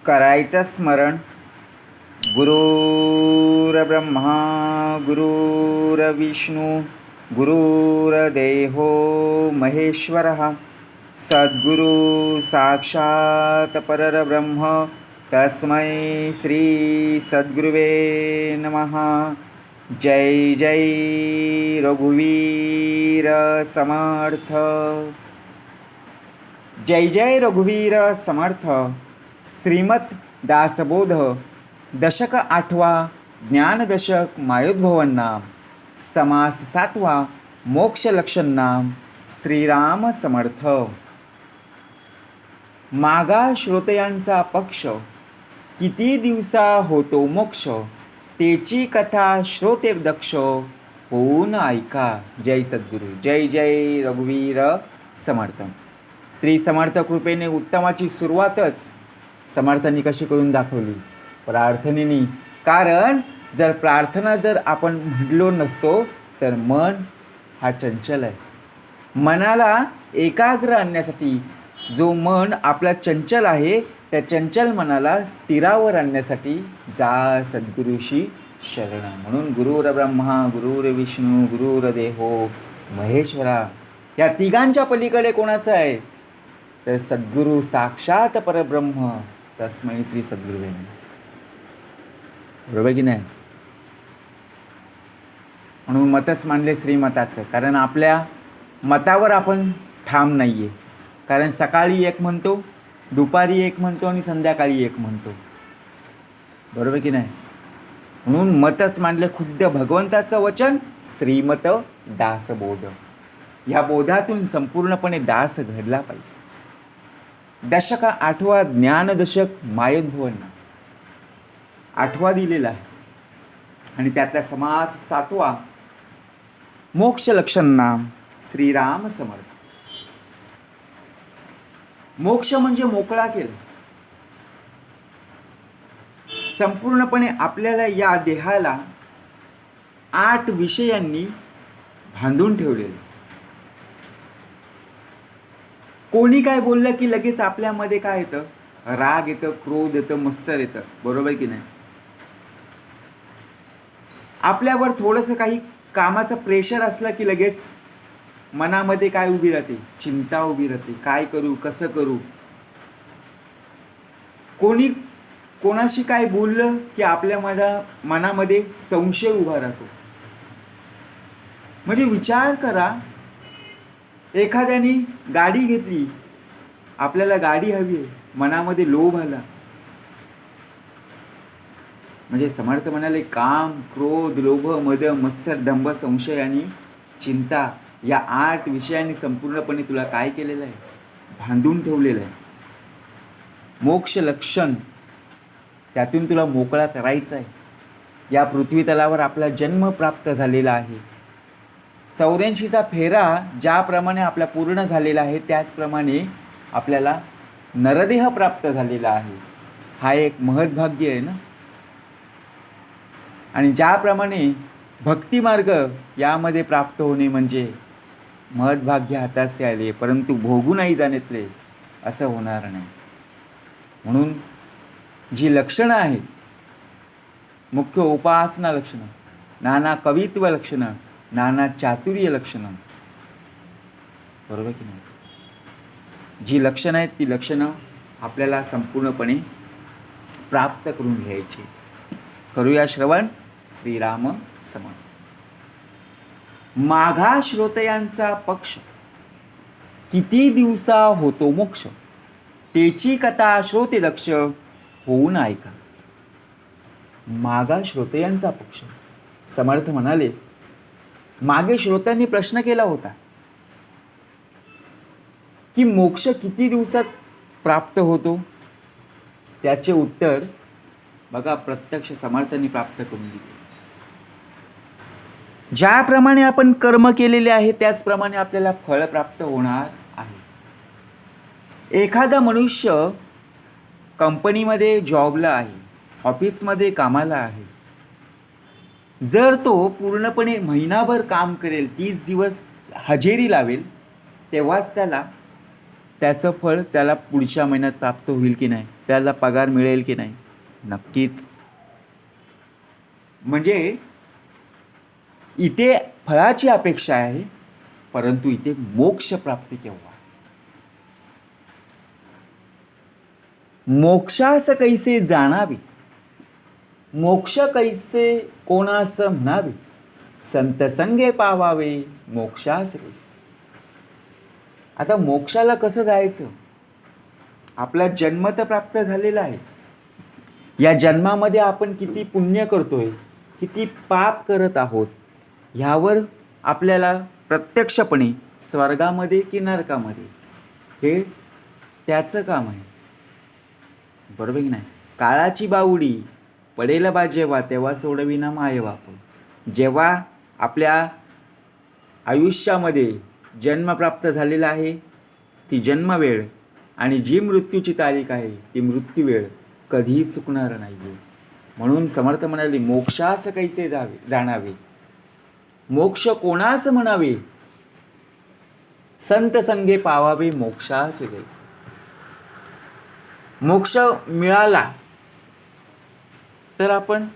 करायचं स्मरण. गुरुर्ब्रह्मा गुरुर्विष्णू गुरुर्देहो महेश्वरः सद्गुरु साक्षात् परब्रह्म तस्मै श्री सद्गुरुवे नमः. जय जय रघुवीर समर्थ. जय जय रघुवीर समर्थ. श्रीमत दासबोध दशक 8वा ज्ञानदशक मायोद्भवन नाम समास 7वा मोक्ष लक्षण नाम श्रीराम समर्थ. मागा श्रोतयांचा पक्ष किती दिवसा होतो मोक्ष तेची कथा श्रोते दक्ष होऊन ऐका. जय सद्गुरू. जय जय रघुवीर समर्थ. श्री समर्थ कृपेने उत्तमाची सुरुवातच समर्थांनी कशी करून दाखवली? प्रार्थनेनी. कारण जर प्रार्थना जर आपण म्हणलो नसतो तर मन हा चंचल आहे. मनाला एकाग्र आणण्यासाठी जो मन आपला चंचल आहे त्या चंचल मनाला स्थिरावर आणण्यासाठी जा सद्गुरूशी शरण. म्हणून गुरुर्ब्रह्मा गुरुर्विष्णू गुरुर्देहो महेश्वरा या तिघांच्या पलीकडे कोणाचं आहे तर सद्गुरू साक्षात परब्रह्म तस्मै श्री सद्गुरुवे नमः. बरोबर की नाही? म्हणून मतच मानले श्रीमताचं. कारण आपल्या मतावर आपण ठाम नाही आहे. कारण सकाळी एक म्हणतो, दुपारी एक म्हणतो आणि संध्याकाळी एक म्हणतो. बरोबर की नाही? म्हणून मतच मानले खुद्द भगवंताचं वचन श्रीमत दासबोध. या बोधातून संपूर्णपणे दास घडला पाहिजे. दशक 8वा ज्ञानदशक मायोद्भवन 8वा दिलेला आहे आणि त्यातला समास 7वा मोक्ष लक्षण नाम श्रीराम समर्थ. मोक्ष म्हणजे मोकळा केला. संपूर्णपणे आपल्याला या देहाला 8 विषयांनी बांधून ठेवलेले. कोणी काय बोललं की लगेच आपल्यामध्ये काय येतं? राग येतं, क्रोध येतं, मत्सर येतं. बरोबर की नाही? आपल्यावर थोडंसं काही कामाचं प्रेशर असलं की लगेच मनामध्ये काय उभी राहते? चिंता उभी राहते. काय करू, कसं करू? कोणी कोणाशी काय बोललं की आपल्या मनामध्ये संशय उभा राहतो. म्हणजे विचार करा, एखाद्याने गाडी घेतली, आपल्याला गाडी हवी आहे, मनामध्ये लोभ आला. म्हणजे समर्थ म्हणाले काम, क्रोध, लोभ, मद, मत्सर, दंभ, संशय आणि चिंता या 8 विषयांनी संपूर्णपणे तुला काय केलेलं आहे? बांधून ठेवलेलं आहे. मोक्ष लक्षण त्यातून तुला मोकळा करायचा आहे. या पृथ्वी तलावर आपला जन्म प्राप्त झालेला आहे. 84चा फेरा ज्याप्रमाणे आपला पूर्ण झालेला आहे त्याचप्रमाणे आपल्याला नरदेह प्राप्त झालेला आहे. हा एक महत्भाग्य आहे ना. आणि ज्याप्रमाणे भक्तिमार्ग यामध्ये प्राप्त होणे म्हणजे महत्भाग्य हातासे आले परंतु भोगू नाही जाणितले असं होणार नाही. म्हणून जी लक्षणं आहेत, मुख्य उपासना लक्षणं, नाना कवित्व लक्षणं, नाना चातुर्य लक्षणं, बरोबर की नाही? जी लक्षणं आहेत ती लक्षणं आपल्याला संपूर्णपणे प्राप्त करून घ्यायची. करूया श्रवण. श्रीराम समर्थ. माघा श्रोतयांचा पक्ष किती दिवसा होतो मोक्ष तेची कथा श्रोते दक्ष होऊन ऐका. मागा श्रोतयांचा पक्ष. समर्थ म्हणाले, मागे श्रोत्यांनी प्रश्न केला होता की मोक्ष किती दिवसात प्राप्त होतो. त्याचे उत्तर बघा प्रत्यक्ष समर्थांनी प्राप्त करून दिले. ज्याप्रमाणे आपण कर्म केलेले आहे त्याचप्रमाणे आपल्याला फळ प्राप्त होणार आहे. एखादा मनुष्य कंपनीमध्ये जॉबला आहे, ऑफिसमध्ये कामाला आहे. जर तो पूर्णपणे महिनाभर काम करेल, 30 दिवस हजेरी लावेल, तेव्हाच त्याचं फळ त्याला पुढच्या महिन्यात प्राप्त होईल की नाही त्याला पगार मिळेल की नाही? नक्कीच. म्हणजे इथे फळाची अपेक्षा आहे, परंतु इथे मोक्ष प्राप्ती केव्हा? मोक्षास कैसे जाणावे, मोक्ष कैसे कोणास म्हणावे, संत संगे पावावे मोक्षास कैसे. आता मोक्षाला कसं जायचं? आपला जन्म तर प्राप्त झालेला आहे. या जन्मामध्ये आपण किती पुण्य करतोय, किती पाप करत आहोत, ह्यावर आपल्याला प्रत्यक्षपणे स्वर्गामध्ये की नरकामध्ये हे त्याचं काम आहे. बरोबर की नाही? काळाची बावडी पडेल बा जेव्हा, तेव्हा सोडविना माये बाप. जेव्हा आपल्या आयुष्यामध्ये जन्म प्राप्त झालेला आहे, ती जन्मवेळ आणि जी मृत्यूची तारीख आहे, ती मृत्यूवेळ कधीही चुकणार नाही. म्हणून समर्थ म्हणाले, मोक्षास कैसे जाणावे, मोक्ष कोणास म्हणावे, संत संगे पावावे मोक्षास कैसे. मोक्ष मिळाला तर आपण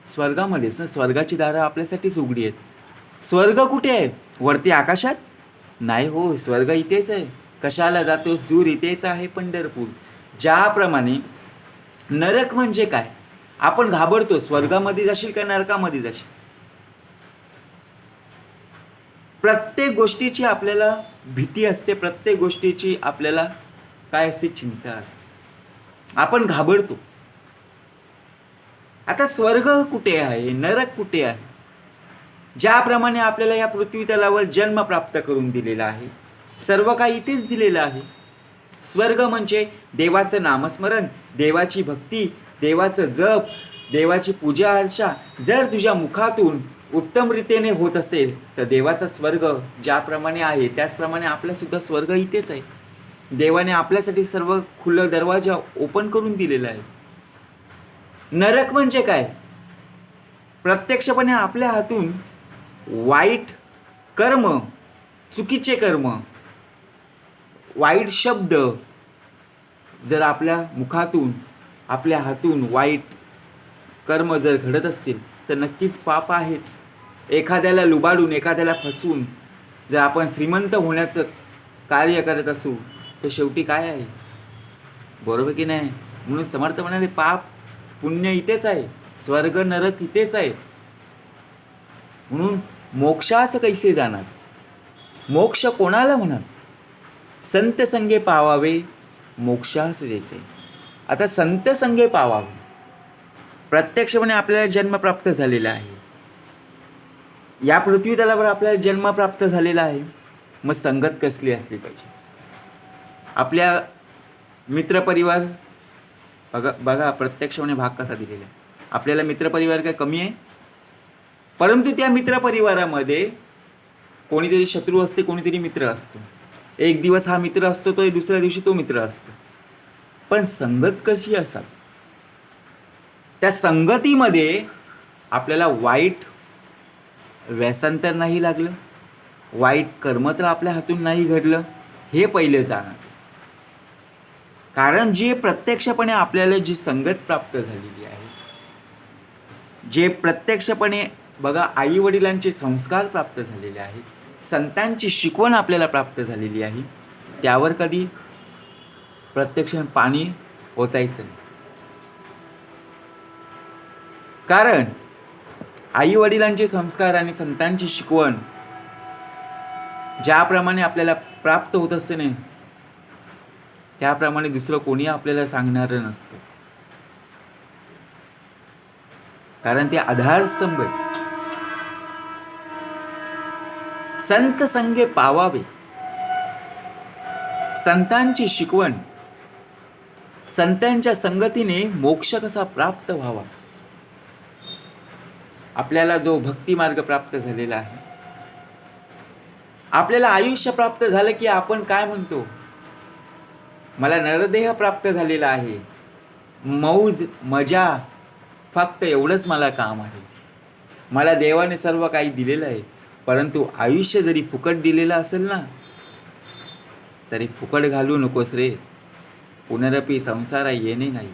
स्वर्गामध्येच ना, स्वर्गाची दारं आपल्यासाठीच उघडी आहेत. स्वर्ग कुठे आहे? वरती आकाशात नाही हो, स्वर्ग इथेच आहे. कशाला जातो? सूर इथेच आहे पंढरपूर. ज्याप्रमाणे नरक म्हणजे काय, आपण घाबरतो, स्वर्गामध्ये जाशील का नरकामध्ये जाशील. प्रत्येक गोष्टीची आपल्याला भीती असते, प्रत्येक गोष्टीची आपल्याला काय असते, चिंता असते, आपण घाबरतो. आता स्वर्ग कुठे आहे, नरक कुठे आहे? ज्याप्रमाणे आपल्याला या पृथ्वी तलावर जन्म प्राप्त करून दिलेला आहे, सर्व काही इथेच दिलेलं आहे. स्वर्ग म्हणजे देवाचं नामस्मरण, देवाची भक्ती, देवाचं जप, देवाची पूजा अर्चा जर तुझ्या मुखातून उत्तम रीतीने होत असेल तर देवाचा स्वर्ग ज्याप्रमाणे आहे त्याचप्रमाणे आपलासुद्धा स्वर्ग इथेच आहे. देवाने आपल्यासाठी सर्व खुलं दरवाजा ओपन करून दिलेला आहे. नरक म्हणजे काय? प्रत्यक्षपणे आपल्या हातून वाईट कर्म, चुकीचे कर्म, वाईट शब्द जर आपल्या मुखातून, आपल्या हातून वाईट कर्म जर घडत असतील तर नक्कीच पाप आहेच. एखाद्याला लुबाडून, एखाद्याला फसवून जर आपण श्रीमंत होण्याचं कार्य करत असू तर शेवटी काय आहे? बरोबर की नाही? म्हणून समर्थ म्हणाले, पाप पुण्य इथेच आहे, स्वर्ग नरक इथेच आहे. म्हणून मोक्षास कैसे जाणार, मोक्ष कोणाला म्हणा, संत संगे पावावे मोक्षास जैसे. आता संत संगे पावावे, प्रत्यक्षपणे आपल्याला जन्म प्राप्त झालेला आहे, या पृथ्वी तलावर आपल्याला जन्म प्राप्त झालेला आहे. मग संगत कसली असली पाहिजे? आपल्या मित्रपरिवार बघा प्रत्यक्षपणे भाग कसा दिलेला आहे. आपल्याला मित्रपरिवार काय कमी आहे? परंतु त्या मित्रपरिवारामध्ये कोणीतरी शत्रू असते, कोणीतरी मित्र असतो. एक दिवस हा मित्र असतो, तो दुसऱ्या दिवशी तो मित्र असतो. पण संगत कशी असावी? त्या संगतीमध्ये आपल्याला वाईट व्यसन तर नाही लागलं, वाईट कर्म तर आपल्या हातून नाही घडलं, हे पहिले जाणं. कारण जे प्रत्यक्षपणे आपल्याला जी संगत प्राप्त झालेली आहे, जे प्रत्यक्षपणे बघा आई वडिलांचे संस्कार प्राप्त झालेले आहेत, संतांची शिकवण आपल्याला प्राप्त झालेली आहे, त्यावर कधी प्रत्यक्ष पाणी ओतायचं नाही. कारण आई वडिलांचे संस्कार आणि संतांची शिकवण ज्याप्रमाणे आपल्याला प्राप्त होत असते नाही, त्याप्रमाणे दुसरं कोणी आपल्याला सांगणारं नसतं. कारण ते आधारस्तंभ आहेत. संत संगे पावावे, संतांची शिकवण, संतांच्या संगतीने मोक्ष कसा प्राप्त व्हावा. आपल्याला जो भक्ती मार्ग प्राप्त झालेला आहे, आपल्याला आयुष्य प्राप्त झालं की आपण काय म्हणतो, मला नरदेह प्राप्त झालेला आहे, मौज मजा फक्त एवढंच मला काम आहे, मला देवाने सर्व काही दिलेलं आहे. परंतु आयुष्य जरी फुकट दिलेलं असेल ना, तरी फुकट घालू नकोस रे, पुनरपि संसार येणे नाही.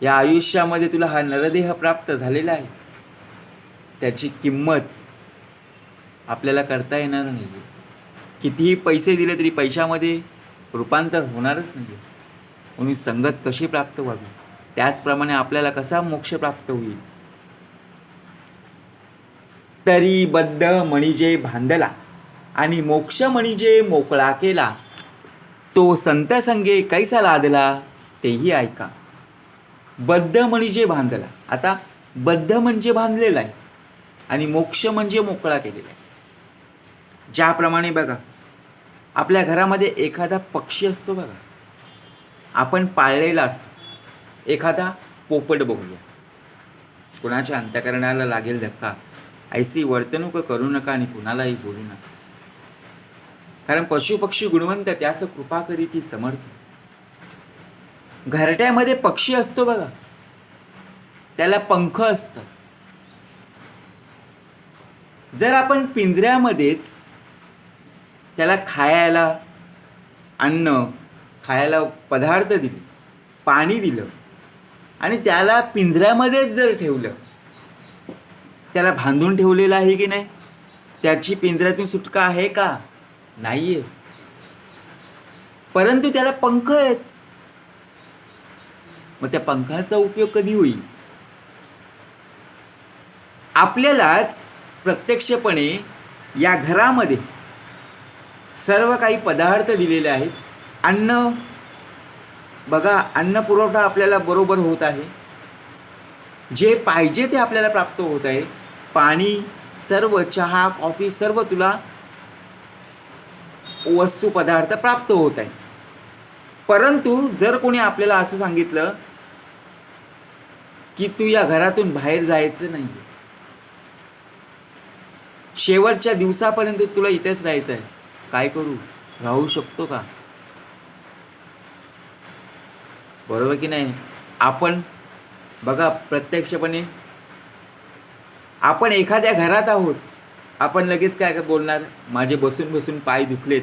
या आयुष्यामध्ये तुला हा नरदेह प्राप्त झालेला आहे, त्याची किंमत आपल्याला करता येणार नाही. कितीही पैसे दिले तरी पैशामध्ये रूपांतर होणारच नाही. म्हणून संगत कशी प्राप्त व्हावी, त्याचप्रमाणे आपल्याला कसा मोक्ष प्राप्त होईल. तरी बद्ध म्हणजे बांधला आणि मोक्ष म्हणजे मोकळा केला, तो संत संगे कैसा लादला तेही ऐका. बद्ध म्हणजे बांधला. आता बद्ध म्हणजे बांधलेला आहे आणि मोक्ष म्हणजे मोकळा केलेला आहे. ज्याप्रमाणे बघा, आपल्या घरामध्ये एखादा पक्षी असतो बघा, आपण पाळलेला असतो. एखादा पोपट बघूया, कुणाच्या अंतःकरणाला लागेल धक्का, ऐसी वर्तणूक करू नका आणि कुणालाही बोलू नका. कारण पशुपक्षी गुणवंत, त्याच कृपा करीती समर्थ. घरट्यामध्ये पक्षी असतो बघा, त्याला पंख असतं. जर आपण पिंजऱ्यामध्येच त्याला खायला अन्न, खायला पदार्थ दिले, पाणी दिलं आणि त्याला पिंजऱ्यामध्येच जर ठेवलं, त्याला बांधून ठेवलेलं आहे की नाही, त्याची पिंजऱ्यातून सुटका आहे का? नाहीये. परंतु त्याला पंख आहेत. मग त्या पंखाचा उपयोग कधी होईल? आपल्यालाच प्रत्यक्षपणे या घरामध्ये सर्व काही पदार्थ दिलेले आहेत. अन्न बघा, अन्न पुरवठा आपल्याला बरोबर होत आहे, जे पाहिजे ते आपल्याला प्राप्त होत आहे. पाणी, सर्व, चहा, कॉफी, सर्व तुला वस्तू पदार्थ प्राप्त होत आहे. परंतु जर कोणी आपल्याला असं सांगितलं की तू या घरातून बाहेर जायचं नाही, शेवटच्या दिवसापर्यंत तुला इथेच राहायचं आहे, काय करू? राहू शकतो का? बरोबर की नाही? आपण बघा, प्रत्यक्षपणे आपण एखाद्या घरात आहोत, आपण लगेच काय बोलणार? माझे बसून बसून पाय दुखलेत,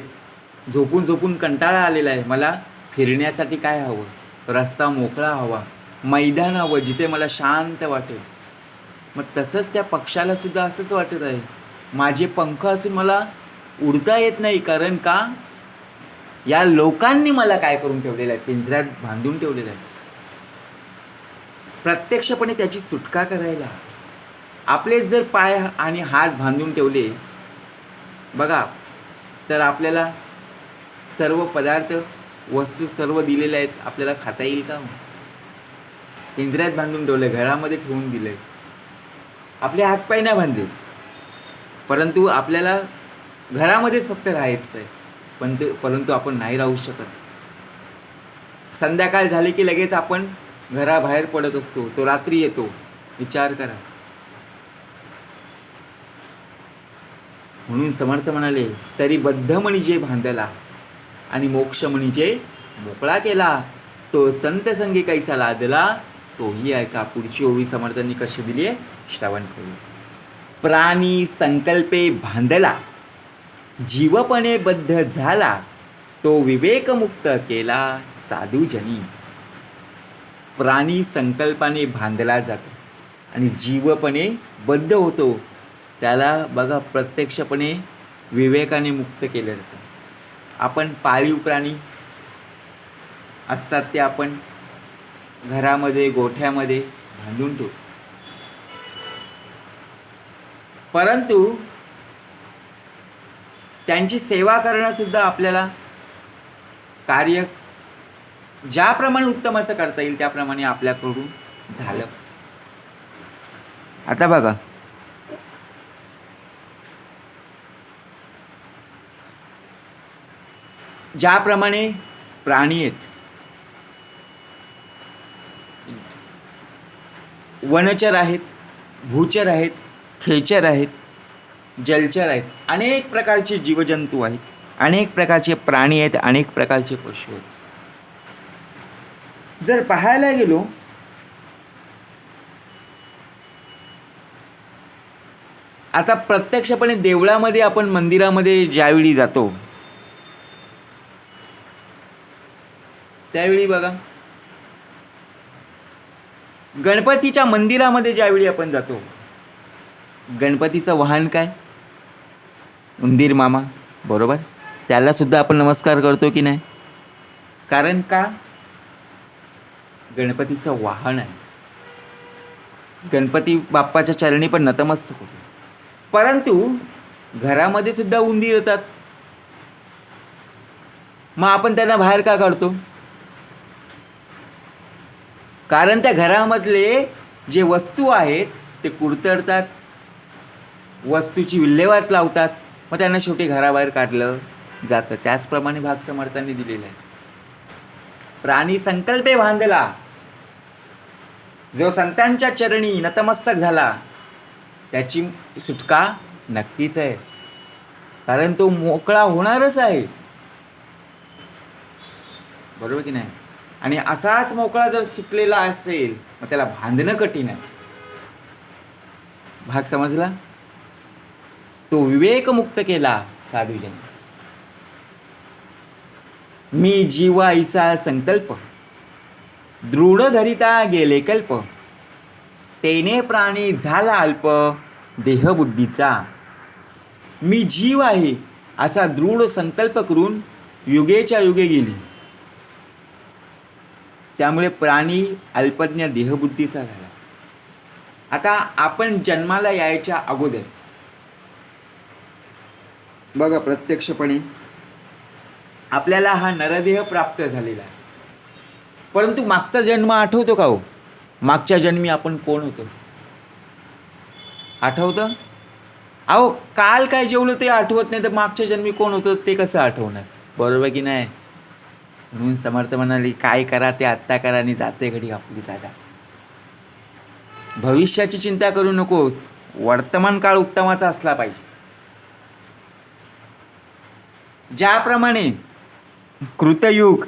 झोपून झोपून कंटाळा आलेला आहे, मला फिरण्यासाठी काय हवं? रस्ता मोकळा हवा, मैदान हवं, जिथे मला शांत वाटेल. मग तसंच त्या पक्षाला सुद्धा असंच वाटत आहे, माझे पंख असून मला उडता येत नाही. कारण का? या लोकांनी मला काय करून ठेवलेलं आहे? पिंजऱ्यात बांधून ठेवलेलं आहे. प्रत्यक्षपणे त्याची सुटका करायला आपले जर पाय आणि हात बांधून ठेवले बघा, तर आपल्याला सर्व पदार्थ, वस्तू सर्व दिलेल्या आहेत, आपल्याला खाता येईल का? पिंजऱ्यात बांधून ठेवले, घरामध्ये ठेवून दिले, आपले हातपाय नाही बांधले, परंतु आपल्याला घरामध्येच फक्त राहायचं आहे. परंतु आपण नाही राहू शकत. संध्याकाळ झाली की लगेच आपण घराबाहेर पडत असतो, तो रात्री येतो. विचार करा. म्हणून समर्थ म्हणाले, तरी बद्ध म्हणजे बांधला आणि मोक्ष म्हणजे मोकळा केला, तो संत संगी कैसा लादला तोही ऐका. पुढची ओवी समर्थांनी कशी दिली आहे, श्रवण करू. प्राणी संकल्पे बांधला, जीवपणे बद्ध झाला, तो विवेकमुक्त केला साधूजनी. प्राणी संकल्पाने बांधला जातो आणि जीवपणे बद्ध होतो, त्याला बघा प्रत्यक्षपणे विवेकाने मुक्त केलं जातं. आपण पाळीव प्राणी असतात ते आपण घरामध्ये, गोठ्यामध्ये बांधून ठेवतो. परंतु त्यांची सेवा करणं सुद्धा आपल्याला कार्य ज्याप्रमाणे उत्तम असं करता येईल त्याप्रमाणे आपल्याकडून झालं. आता बघा, ज्याप्रमाणे प्राणी आहेत, वनचर आहेत, भूचर आहेत, खेचर आहेत, जलचर आहेत, अनेक प्रकारचे जीवजंतू आहेत, अनेक प्रकारचे प्राणी आहेत, अनेक प्रकारचे पशु आहेत. जर पाहायला गेलो आता प्रत्यक्षपणे देवळामध्ये, आपण मंदिरामध्ये ज्यावेळी जातो त्यावेळी बघा, गणपतीच्या मंदिरामध्ये ज्यावेळी आपण जातो, गणपतीचं वाहन काय? उंदीर मामा, बरोबर. त्याला सुद्धा आपण नमस्कार करतो की नाही? कारण का? गणपतीचं वाहन आहे. गणपती बाप्पाच्या चरणी पण नतमस्तक होतो. परंतु घरामध्ये सुद्धा उंदीर येतात, मग आपण त्यांना बाहेर का काढतो? कारण त्या घरामधले जे वस्तू आहेत ते कुरतडतात, वस्तूची विल्हेवाट लावतात, मग त्यांना शेवटी घराबाहेर काढलं जातं. त्याचप्रमाणे भाग समर्थांनी दिलेला आहे. प्राणी संकल्पे बांधला, जो संतांच्या चरणी नतमस्तक झाला त्याची सुटका नक्कीच आहे, कारण तो मोकळा होणारच आहे, बरोबर की नाही? आणि असाच मोकळा जर सुटलेला असेल मग त्याला बांधणं कठीण आहे. भाग समजला? तो विवेक मुक्त केला साधूजन. मी जीवा ऐसा संकल्प, दृढ धरिता गेले कल्प, तेने प्राणी झाला अल्प देहबुद्धीचा. मी जीव आहे असा दृढ संकल्प करून युगेच्या युगे गेली, त्यामुळे प्राणी अल्पज्ञ देहबुद्धीचा झाला. आता आपण जन्माला यायच्या अगोदर बघा, प्रत्यक्षपणे आपल्याला हा नरदेह प्राप्त झालेला आहे. परंतु मागचा जन्म आठवतो का हो? मागच्या जन्मी आपण कोण होतो आठवतं? अहो, काल काय जेवलं ते आठवत नाही, तर मागच्या जन्मी कोण होतं ते कसं आठवणार? बरोबर की नाही? म्हणून समर्थ म्हणाले, काय करा ते आत्ता करा आणि जाते घडी आपली जागा. भविष्याची चिंता करू नकोस, वर्तमान काळ उत्तमाचा असला पाहिजे. ज्याप्रमाणे कृतयुग,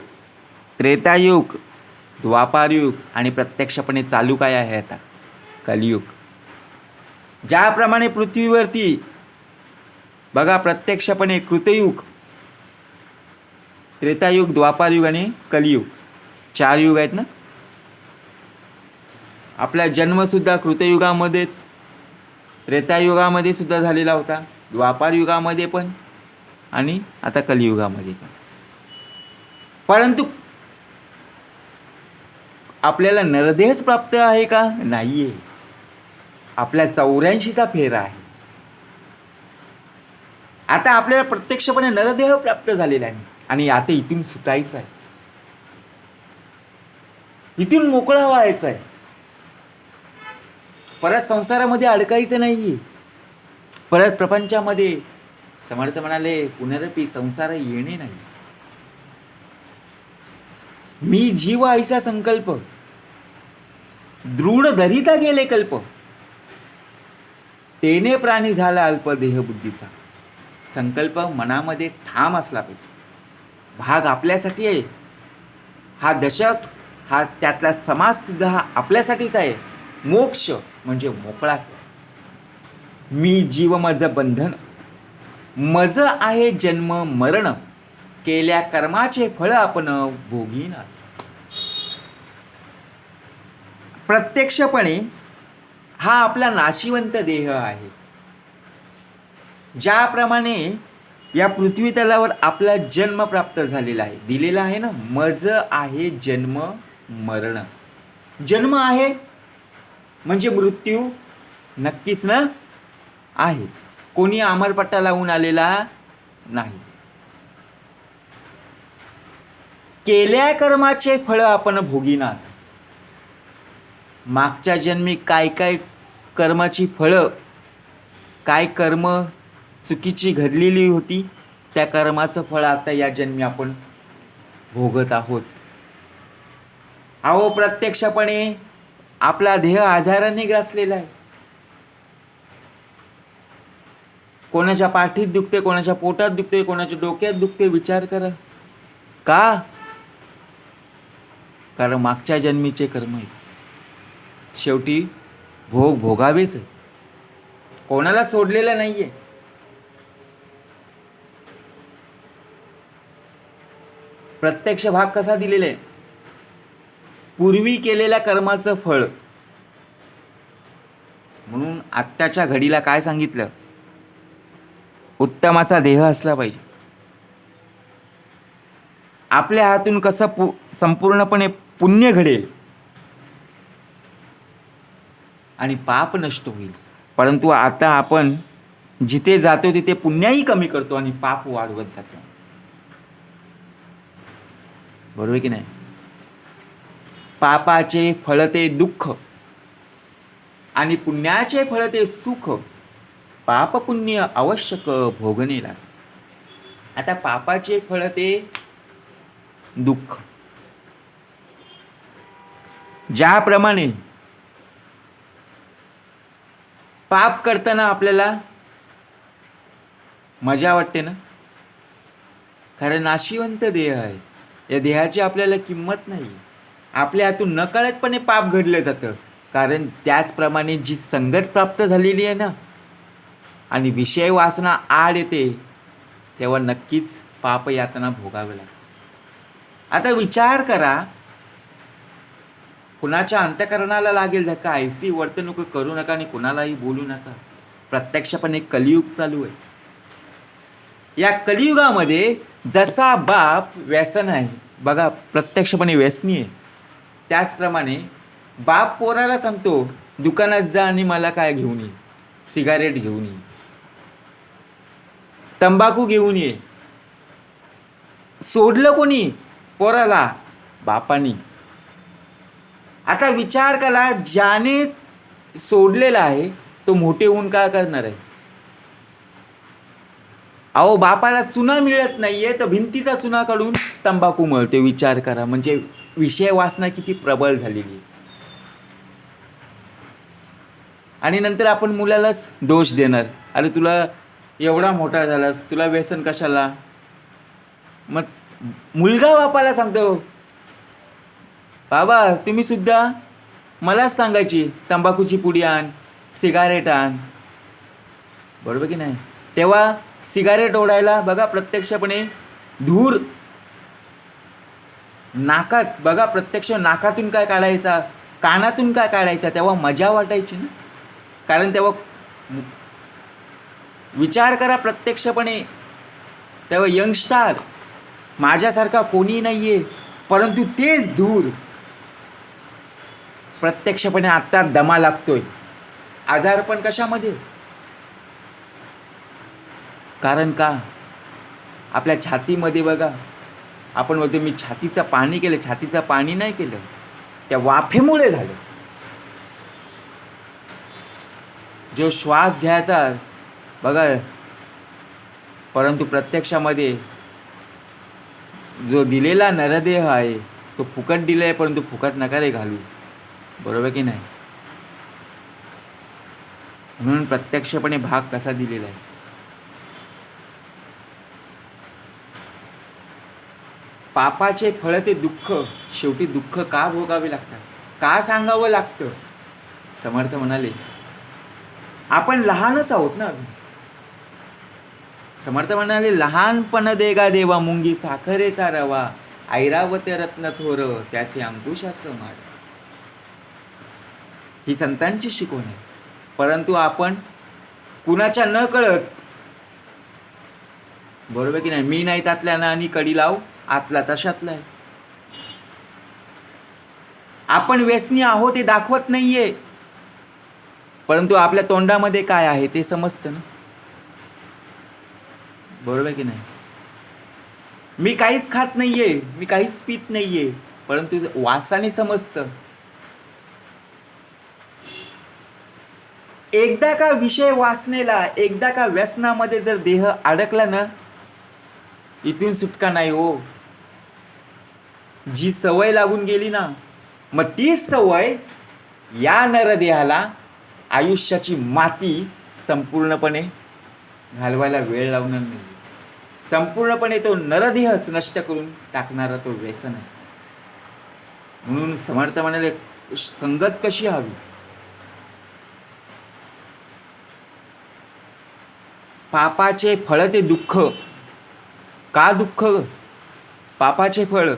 त्रेतायुग, द्वापारयुग आणि प्रत्यक्षपणे चालू काय आहे आता कलियुग. ज्याप्रमाणे पृथ्वीवरती बघा, प्रत्यक्षपणे कृतयुग, त्रेतायुग, द्वापारयुग आणि कलियुग 4 युग आहेत ना. आपला जन्मसुद्धा कृतयुगामध्येच, त्रेतायुगामध्ये सुद्धा झालेला होता, द्वापारयुगामध्ये पण आणि आता कलियुगामध्ये पण. परंतु आपल्याला नरदेहच प्राप्त आहे का? नाहीये. आपल्या 84चा फेरा आहे. आता आपल्याला प्रत्यक्षपणे नरदेह प्राप्त झालेला आहे आणि आता इथून सुटायचं आहे, इथून मोकळा व्हायचं आहे. परत संसारामध्ये अडकायचं नाहीये, परत प्रपंचामध्ये. समर्थ म्हणाले, पुनरपी संसार येणे नाही. मी जीव ऐसा संकल्प, दृढ धरिता गेले कल्प, तेने प्राणी झाला अल्प देहबुद्धीचा. संकल्प मनामध्ये ठाम असला पाहिजे. भाग आपल्यासाठी आहे, हा दशक, हा त्यातला समाज सुद्धा हा आपल्यासाठीच आहे. मोक्ष म्हणजे मोकळा. मी जीव मज बंधन, मज आहे जन्म मरण, केल्या कर्माचे फळ आपण भोगीना. प्रत्यक्षपणे हा आपला नाशिवंत देह आहे. ज्याप्रमाणे या पृथ्वी तलावर आपला जन्म प्राप्त झालेला आहे, दिलेला आहे ना, मज आहे जन्म मरण. जन्म आहे म्हणजे मृत्यू नक्कीच ना आहेच. कोणी अमरपट्टा लावून आलेला नाही. केल्या कर्माचे फळ आपण भोगीनात. मागच्या जन्मी काय काय कर्माची फळं, काय कर्म चुकीची घडलेली होती, त्या कर्माचं फळ आता या जन्मी आपण भोगत आहोत. अहो, प्रत्यक्षपणे आपला देह आजाराने ग्रासलेला आहे. कोणाच्या पाठीत दुखते, कोणाच्या पोटात दुखते, कोणाच्या डोक्यात दुखते. विचार करा का? कारण मागच्या जन्मीचे कर्म आहेत. शेवटी भोग भोगावेच आहे, कोणाला सोडलेलं नाहीये. प्रत्यक्ष भाग कसा दिलेला आहे? पूर्वी केलेल्या कर्माचं फळ. म्हणून आत्ताच्या घडीला काय सांगितलं, उत्तमाचा देह असला पाहिजे. आपल्या हातून कसं संपूर्णपणे पुण्य घडेल आणि पाप नष्ट होईल. परंतु आता आपण जिथे जातो तिथे पुण्याही कमी करतो आणि पाप वाढवत जातो. बरोबर की नाही. पापाचे फळ ते दुःख आणि पुण्याचे फळ ते सुख. पाप पुण्य आवश्यक भोगणेला. आता पापाचे फळ ते दुःख. ज्याप्रमाणे पाप करताना आपल्याला मजा वाटते ना, कारण नाशिवंत देह आहे. या देहाची आपल्याला किंमत नाही. आपल्या हातून नकळतपणे पाप घडलं जातं. कारण त्याचप्रमाणे जी संगत प्राप्त झालेली आहे ना आणि विषय वासना आड येते, तेव्हा नक्कीच पाप यातना भोगावे लागते. आता विचार करा, कुणाच्या अंतःकरणाला लागेल धक्का. ऐसी वर्तणूक करू नका आणि कुणालाही बोलू नका. प्रत्यक्षपणे कलियुग चालू आहे. या कलियुगामध्ये जसा बाप व्यसन आहे, बघा प्रत्यक्षपणे व्यसनी आहे, त्याचप्रमाणे बाप पोराला सांगतो दुकानात जा आणि मला काय घेऊन ये, सिगारेट घेऊन ये, तंबाखू घेऊन ये. सोडलं कोणी? पोराला, बापानी. आता विचार करा, ज्याने सोडलेला आहे तो मोठे होऊन काय करणार आहे? अहो, बापाला चुना मिळत नाहीये तर भिंतीचा चुना काढून तंबाखू मळते. विचार करा, म्हणजे विषय वासना किती प्रबळ झालेली आहे. आणि नंतर आपण मुलालाच दोष देणार, अरे तुला एवढा मोठा झालास, तुला व्यसन कशाला? मग मुलगा बापाला सांगतो, बाबा तुम्ही सुद्धा मलाच सांगायची तंबाखूची पुडी आण, सिगारेट आण. बरोबर की नाही. तेव्हा सिगारेट ओढायला बघा प्रत्यक्षपणे धूर नाकात, बघा प्रत्यक्ष नाकातून काय काढायचा, कानातून काय काढायचा, तेव्हा मजा वाटायची ना. कारण तेव्हा विचार करा प्रत्यक्षपणे, तेव्हा यंगस्टार माझ्यासारखा कोणी नाहीये, परंतु तेच धूर प्रत्यक्षपणे आत्ता दमा लागतोय. आजारपण कशामध्ये? कारण का? आपल्या छातीमध्ये बघा, आपण म्हणतो मी छातीचं पाणी केलं, छातीचं पाणी नाही केलं, त्या वाफेमुळे झालं. जो श्वास घ्यायचा बघा, परंतु प्रत्यक्षामध्ये जो दिलेला नरदेह आहे तो फुकट दिलाय, परंतु फुकट नका रे घालू. बरोबर की नाही. म्हणून प्रत्यक्षपणे भाग कसा दिलेला आहे. पापाचे फळ ते दुःख. शेवटी दुःख का भोगावे लागतात, का सांगावं लागतं? समर्थ म्हणाले, आपण लहानच आहोत ना अजून. समर्थ म्हणाले, लहानपण देगा देवा, मुंगी साखरेचा रवा, ऐरावत रत्न थोर, त्याचे अंकुशाचं माड. ही संतांची शिकवण आहे. परंतु आपण कुणाच्या न कळत, बरोबर की नाही, मी नाही त्यातल्या ना आणि कडी लाव आतला तशातला आहे. आपण व्यसनी आहोत हे दाखवत नाहीये, परंतु आपल्या तोंडामध्ये काय आहे ते समजतं ना. बरोबर की नाही. मी काहीच खात नाहीये, मी काहीच पित नाहीये, परंतु वासाने समजतं. एकदा का विषय वासनेला, एकदा का व्यसनामध्ये जर देह अडकला ना, इथून सुटका नाही हो. जी सवय लागून गेली ना, मग तीच सवय या नरदेहाला आयुष्याची माती संपूर्णपणे घालवायला वेळ लावणार नाही. संपूर्णपणे तो नरदेहच नष्ट करून टाकणारा तो व्यसन आहे. म्हणून समर्थ म्हणाले, संगत कशी हवी. पापाचे फळ ते दुःख. का दुःख? पापाचे फळ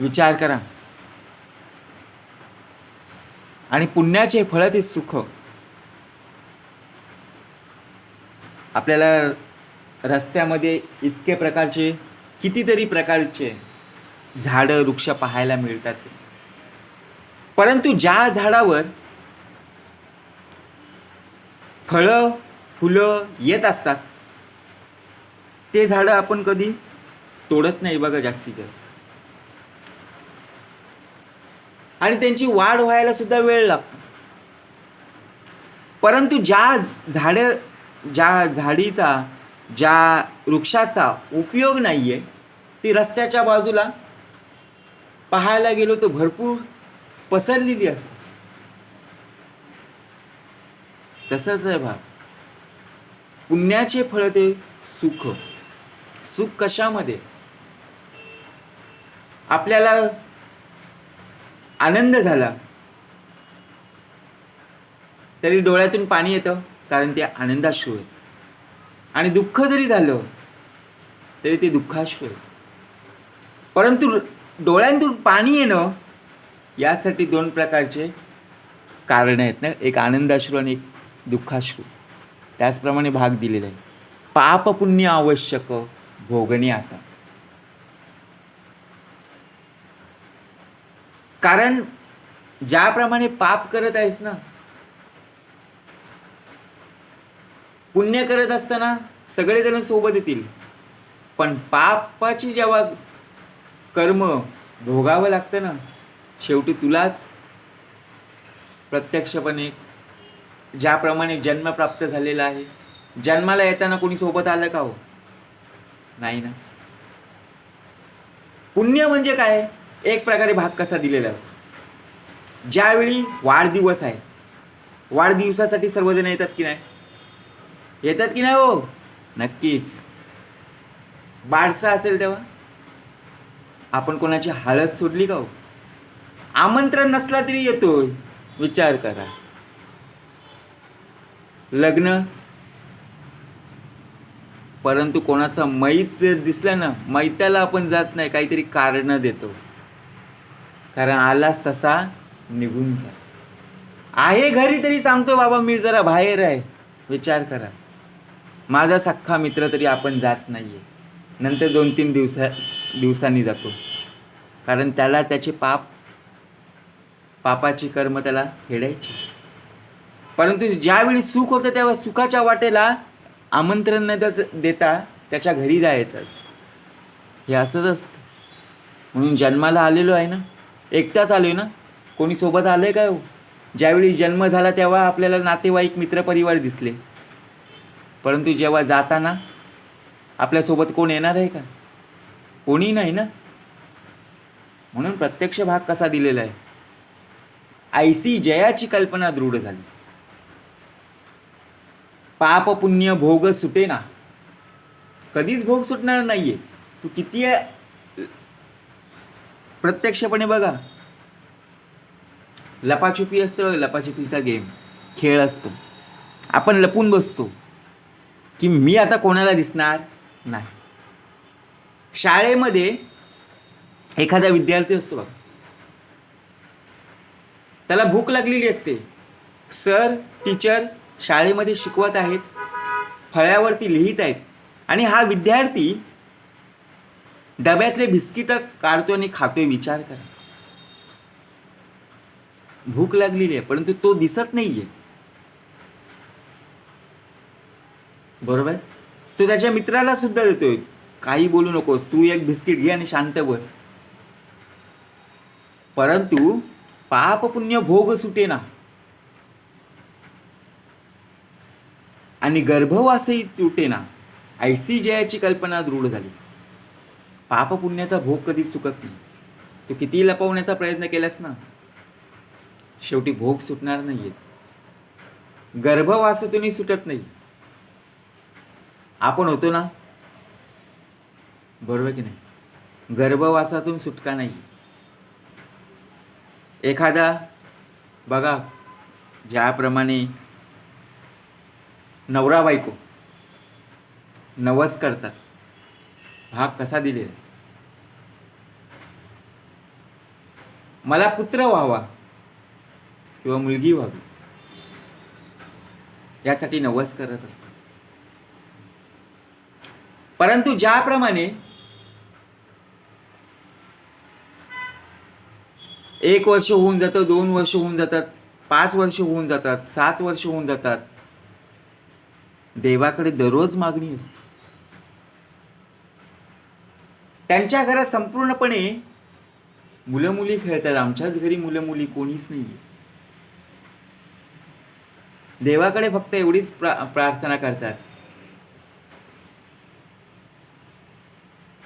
विचार करा. आणि पुण्याचे फळ ते सुख. आपल्याला रस्त्यामध्ये इतके प्रकारचे, कितीतरी प्रकारचे झाडं वृक्ष पाहायला मिळतात. परंतु ज्या झाडावर फळं फुलं येत असतात ते झाडं आपण कधी तोडत नाही बघा जास्तीत जास्त. आणि त्यांची वाढ व्हायला सुद्धा वेळ लागतो. परंतु ज्या झाडीचा, ज्या वृक्षाचा उपयोग नाही आहे, ती रस्त्याच्या बाजूला पाहायला गेलो तर भरपूर पसरलेली असते. तसंच आहे भाग. पुण्याचे फळ ते सुख. सुख कशामध्ये? आपल्याला आनंद झाला तरी डोळ्यातून पाणी येतं, कारण ते आनंदाश्रू आहे. आणि दुःख जरी झालं तरी ते दुःखाश्रू आहे. परंतु डोळ्यातून पाणी येणं यासाठी 2 प्रकारचे कारण आहेत ना, एक आनंदाश्रू आणि एक दुःखाश्रू. त्याचप्रमाणे भाग दिलेला आहे. पाप पुण्य आवश्यक भोगणे आता. कारण ज्याप्रमाणे पाप करत आहेस ना, पुण्य करत असताना सगळेजण सोबत येतील, पण पापाची जेव्हा कर्म भोगावं लागतं ना, शेवटी तुलाच प्रत्यक्षपणे, ज्याप्रमाणे जन्म प्राप्त झालेला आहे, जन्माला येताना कोणी सोबत आलं का हो? नाही ना. पुण्य म्हणजे काय? एक प्रकारे भाग कसा दिलेला आहे. ज्यावेळी वाढदिवस आहे, वाढदिवसासाठी सर्वजण येतात की नाही? येतात की नाही हो? नक्कीच. बारसा असेल तेव्हा आपण कोणाची हळद सोडली का हो? आमंत्रण नसला तरी येतोय. विचार करा. लग्न, परंतु कोणाचा मैत जर दिसला ना, मैताला आपण जात नाही, काहीतरी कारण देतो. कारण आलाच तसा निघून जा. आहे घरी तरी सांगतो बाबा मी जरा बाहेर आहे. विचार करा. माझा सख्खा मित्र तरी आपण जात नाहीये. नंतर 2-3 दिवसांनी जातो, कारण त्याला त्याचे पापाची कर्म त्याला फेडायची. परंतु ज्यावेळी सुख होतं तेव्हा सुखाच्या वाटेला आमंत्रण न देता त्याच्या घरी जायचंच. हे असंच असतं. म्हणून जन्माला आलेलो आहे ना, एकटाच आलोय ना, कोणी सोबत आलंय काय हो? ज्यावेळी जन्म झाला तेव्हा आपल्याला नातेवाईक मित्रपरिवार दिसले, परंतु जेव्हा जाताना आपल्यासोबत कोण येणार आहे का? कोणी नाही ना. म्हणून प्रत्यक्ष भाग कसा दिलेला आहे. ऐसी जयाची कल्पना दृढ झाली. पाप पुण्य भोग सुटे ना. कधीच भोग सुटणार नाहीये. तू किती प्रत्यक्षपणे बघा. लपाछुपी असतं, लपाछुपीचा गेम खेळ असतो. आपण लपून बसतो की मी आता कोणाला दिसणार नाही. शाळेमध्ये एखादा विद्यार्थी असतो बघा, त्याला भूक लागलेली असते. सर टीचर शाळेमध्ये शिकवत आहेत, फळ्यावरती लिहित आहेत, आणि हा विद्यार्थी डब्यातले बिस्किट काढतो आणि खातोय. विचार करा. भूक लागलेली आहे, परंतु तो दिसत नाहीये. बरोबर. तो त्याच्या मित्राला सुद्धा देतोय, काही बोलू नकोस, तू एक बिस्किट घे आणि शांत बस. परंतु पाप पुण्य भोग सुटे ना, आणि गर्भवासही तुटे ना. ऐसी जयाची कल्पना दृढ झाली. पाप पुण्याचा भोग कधीच चुकत नाही. तू किती लपवण्याचा प्रयत्न केलास ना, शेवटी भोग सुटणार नाहीये. गर्भवासातूनही सुटत नाही. आपण होतो ना, बरोबर की नाही? गर्भवासातून सुटका नाही. एखादा बघा, ज्याप्रमाणे नवरा बायको नवस करतात, भाग कसा दिलेला. मला पुत्र व्हावा किंवा मुलगी व्हावी, यासाठी नवस करत असतात. परंतु ज्याप्रमाणे 1 वर्ष होऊन जातं, 2 वर्ष होऊन जातात, 5 वर्ष होऊन जातात, 7 वर्ष होऊन जातात, देवाकडे दररोज मागणी असते. त्यांच्या घरात संपूर्णपणे मुलं मुली खेळतात. आमच्याच घरी मुलं मुली कोणीच नाही. देवाकडे फक्त एवढीच प्रार्थना करतात,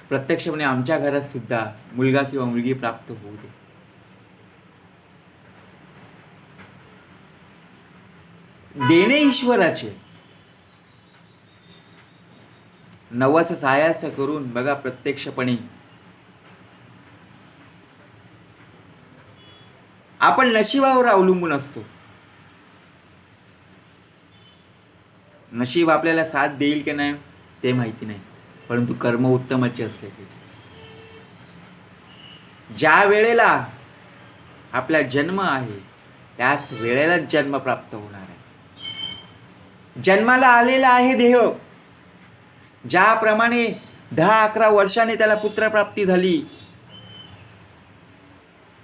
प्रत्यक्षपणे आमच्या घरात सुद्धा मुलगा किंवा मुलगी प्राप्त होऊ दे. देणे ईश्वराचे. नवस सायास करून बघा, प्रत्यक्षपणे आपण नशिबावर अवलंबून असतो. नशीब आपल्याला साथ देईल की नाही ते माहिती नाही, परंतु कर्म उत्तमाचे असले पाहिजे. ज्या वेळेला आपला जन्म आहे त्याच वेळेलाच जन्म प्राप्त होणार आहे. जन्माला आलेला आहे देह, ज्याप्रमाणे 10-11 वर्षाने त्याला पुत्रप्राप्ती झाली,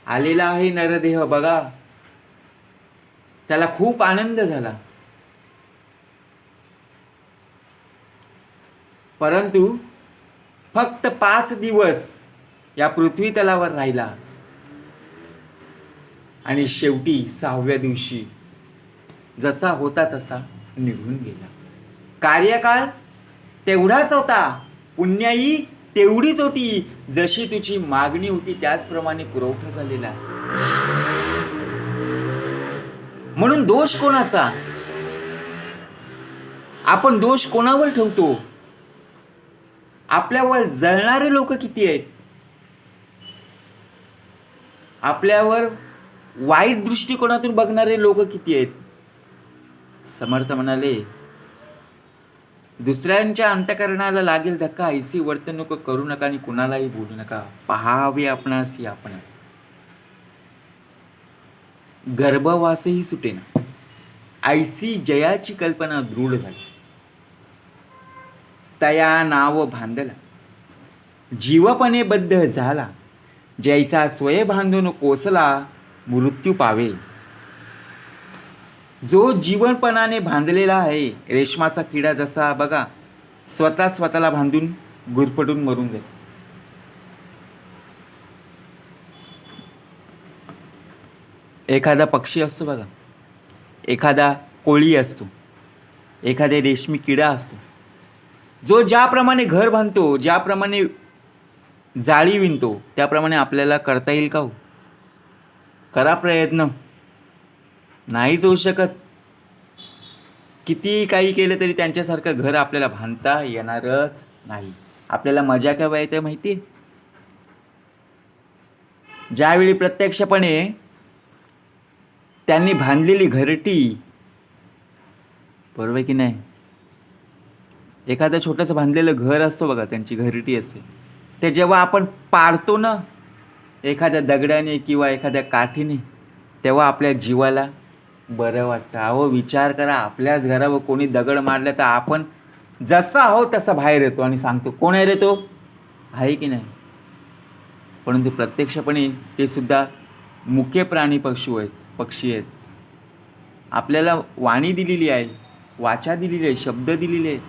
आलेला आहे नरदेह. बघा, त्याला खूप आनंद झाला. परंतु फक्त 5 दिवस या पृथ्वी तलावर राहिला आणि शेवटी 6व्या दिवशी जसा होता तसा निघून गेला. कार्यकाळ तेवढाच होता, पुण्याई तेवढीच होती. जशी तुझी मागणी होती त्याचप्रमाणे पुरवठा झालेला. म्हणून दोष कोणाचा? आपण दोष कोणावर ठेवतो? आपल्यावर जळणारे लोक किती आहेत? आपल्यावर वाईट दृष्टिकोनातून बघणारे लोक किती आहेत? समर्थ म्हणाले, दुसऱ्यांच्या अंतःकरणाला लागेल धक्का, ऐसी वर्तणूक करू नका आणि कुणालाही बोलू नका. पहावे आपणासी आपण. गर्भवासही सुटेना, ऐसी जयाची कल्पना दृढ झाली. तया नाव बांधला, जीवपणे बद्ध झाला. जैसा स्वय बांधून कोसला, मृत्यू पावे. जो जीवनपणाने बांधलेला आहे, रेशमाचा किडा जसा बघा स्वतःला बांधून गुरफटून मरून जातो. एखादा पक्षी असतो बघा, एखादा कोळी असतो, एखादे रेशमी किडा असतो, जो ज्याप्रमाणे घर बांधतो, ज्याप्रमाणे जाळी विणतो, त्याप्रमाणे आपल्याला करता येईल का हो? करा प्रयत्न, नाहीच होऊ शकत. किती काही केलं तरी त्यांच्यासारखं घर आपल्याला बांधता येणारच नाही. आपल्याला मजा काय येते माहिती? ज्यावेळी प्रत्यक्षपणे त्यांनी बांधलेली घरटी, बरोबर की नाही, एखादं छोटंसं बांधलेलं घर असतो बघा, त्यांची घरटी असते, ते जेव्हा आपण पाडतो ना एखाद्या दगडाने किंवा एखाद्या काठीने, तेव्हा आपल्या जीवाला बरं वाटतं. अहो विचार करा, आपल्याच घरावर कोणी दगड मारलं तर आपण जसा आहो तसा बाहेर येतो आणि सांगतो कोण आहे रे तो, आहे की नाही? परंतु प्रत्यक्षपणे ते सुद्धा मुके प्राणी पक्षी आहेत. आपल्याला वाणी दिलेली आहे, वाचा दिलेली आहे, शब्द दिलेले आहेत.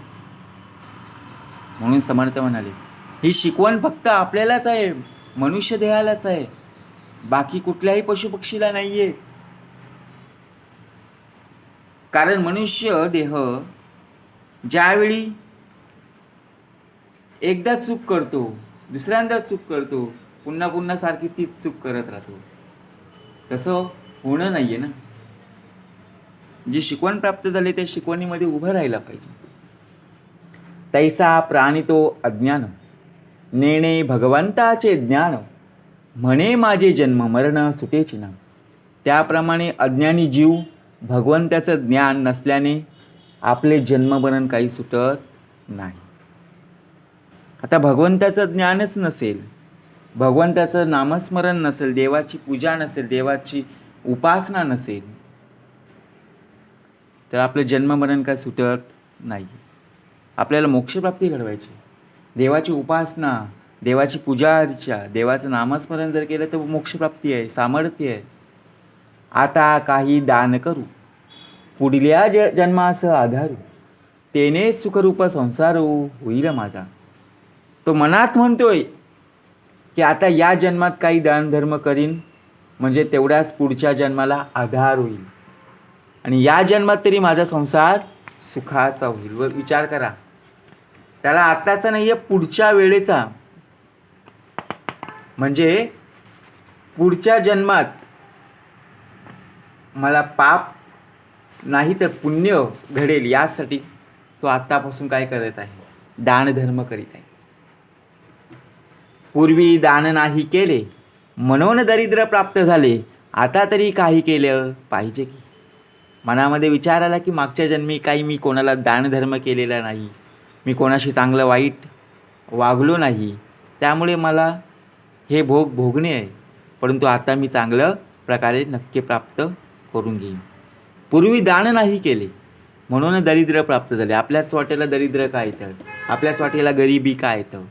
म्हणून समर्थ म्हणाले, ही शिकवण फक्त आपल्यालाच आहे, मनुष्य देहालाच आहे, बाकी कुठल्याही पशुपक्षीला नाही आहे. कारण मनुष्य देह ज्यावेळी एकदा चूक करतो, दुसऱ्यांदा चूक करतो, पुन्हा पुन्हा सारखी तीच चूक करत राहतो, तसं होणं नाहीये ना. जी शिकवण प्राप्त झाली त्या शिकवणीमध्ये उभं राहायला पाहिजे. तैसा प्राणी तो अज्ञान, नेणे भगवंताचे ज्ञान, म्हणे माझे जन्म मरण सुटेची ना. त्याप्रमाणे अज्ञानी जीव भगवंताचं ज्ञान नसल्याने आपले जन्ममरण काही सुटत नाही. आता भगवंताचं ज्ञानच नसेल भगवंताचं नामस्मरण नसेल, देवाची पूजा नसेल, देवाची उपासना नसेल, तर आपलं जन्ममरण काय सुटत नाही. आपल्याला मोक्षप्राप्ती घडवायची. देवाची उपासना, देवाची पूजा अर्चा, देवाचं नामस्मरण जर केलं तर मोक्षप्राप्ती आहे, सामर्थ्य आहे. आता काही दान करू, पुढल्या जन्मासं आधारू, तेने सुखरूप संसार होईल माझा. तो मनात म्हणतोय की आता या जन्मात काही दानधर्म करीन, म्हणजे तेवढ्याच पुढच्या जन्माला आधार होईल आणि या जन्मात तरी माझा संसार सुखाचा होईल. व विचार करा, त्याला आत्ताचा नाही आहे, पुढच्या वेळेचा. म्हणजे पुढच्या जन्मात मला पाप नाही तर पुण्य घडेल, यासाठी तो आत्तापासून काय करत आहे, दानधर्म करीत आहे. पूर्वी दान नाही केले म्हणून दरिद्र प्राप्त झाले, आता तरी काही केलं पाहिजे की. मनामध्ये विचार आला की मागच्या जन्मी काही मी कोणाला दानधर्म केलेला नाही, मी कोणाशी चांगलं वाईट वागलो नाही, त्यामुळे मला हे भोग भोगणे आहे. परंतु आता मी चांगलं प्रकारे नक्की प्राप्त करून घेईन. पूर्वी दान नाही केले म्हणून दरिद्र प्राप्त झाले. आपल्याच वाटेला दरिद्र काय येतं, आपल्याच वाटेला गरिबी काय येतं.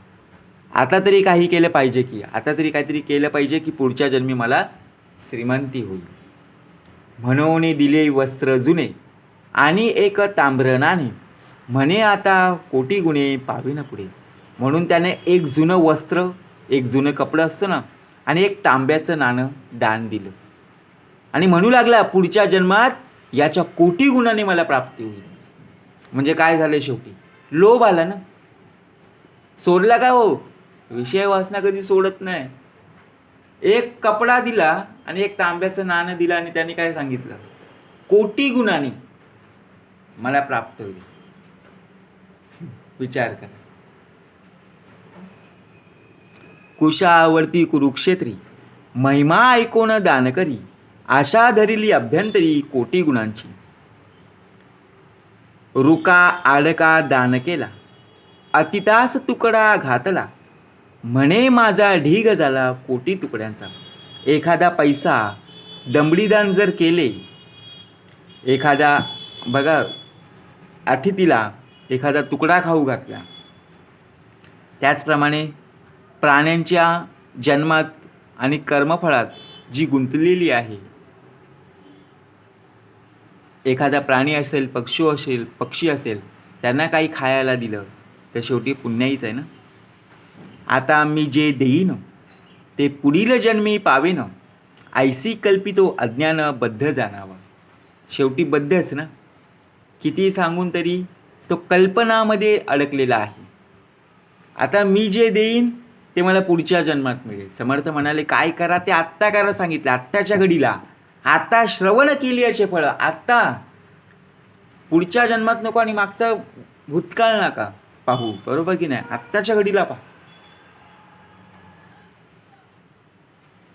आता तरी काही केलं पाहिजे की, आता तरी काहीतरी केलं पाहिजे की पुढच्या जन्मी मला श्रीमंती होईल. म्हणून दिले वस्त्र जुने आणि एक ताम्र नाणे, म्हणे आता कोटी गुणे पाविन पुढे. म्हणून त्याने एक जुनं वस्त्र, एक जुनं कपडं असतं ना, आणि एक तांब्याचं नाणं दान दिलं आणि म्हणू लागला पुढच्या जन्मात याच्या कोटी गुणाने मला प्राप्ती होईल. म्हणजे काय झालं, शेवटी लोभ आला ना. सोडला का हो, विषय वासना कधी सोडत नाही. एक कपडा दिला आणि एक तांब्याचं नाणं दिलं आणि त्यांनी काय सांगितलं, कोटी गुणाने मला प्राप्त होईल. विचार करा. कुशावरती कुरुक्षेत्री, महिमा ऐकून दान करी, आशा धरिली अभ्यंतरी कोटी गुणांची. रुका आडका दान केला, अतितास तुकडा घातला, म्हणे माझा ढीग झाला कोटी तुकड्यांचा. एखादा पैसा दमडीदान जर केले, एखादा बघा अतिथीला एखादा तुकडा खाऊ घातला, त्याचप्रमाणे प्राण्यांच्या जन्मात आणि कर्मफळात जी गुंतलेली आहे, एखादा प्राणी असेल, पक्षी असेल, त्यांना काही खायला दिलं तर शेवटी पुण्याईच आहे ना. आता मी जे देईन ते पुढील जन्मी पावेन, ऐसी कल्पितो अज्ञान बद्ध जाणावा. शेवटी बद्धच ना, किती सांगून तरी तो कल्पनामध्ये अडकलेला आहे. आता मी जे देईन ते मला पुढच्या जन्मात मिळेल. समर्थ म्हणाले काय करा ते आत्ता करा सांगितलं, आत्ताच्या घडीला. आता श्रवण केली याचे फळ आत्ता, पुढच्या जन्मात नको आणि मागचा भूतकाळ नका पाहू, बरोबर की नाही. आत्ताच्या घडीला पहा.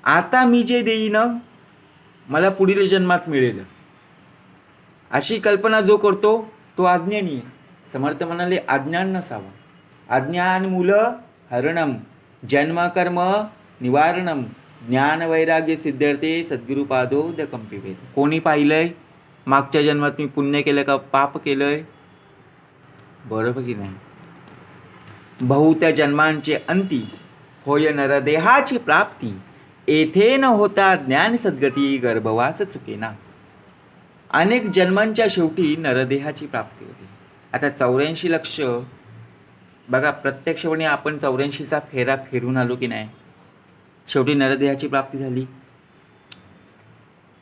आता मी जे देईन मला पुढील जन्मात मिळेल, अशी कल्पना जो करतो तो अज्ञानी आहे. समर्थ म्हणाले अज्ञान नसावं. अज्ञान मूल हरणम जन्मकर्म निवारणम ज्ञान वैराग्य सिद्ध्यर्थे सद्गुरुपादोद कंपिभेद. कोणी पाहिलंय मागच्या जन्मात मी पुण्य केलं का पाप केलंय, बरोबर की नाही. बहुत जन्मांचे अंती होय नरदेहाची प्राप्ती, येथे न होता ज्ञान सद्गती गर्भवास चुकेना. अनेक जन्मांच्या शेवटी नरदेहाची प्राप्ती होते. आता 84 लक्ष बघा, प्रत्यक्षपणे आपण 84चा फेरा फिरून आलो की नाही, शेवटी नरदेहाची प्राप्ती झाली.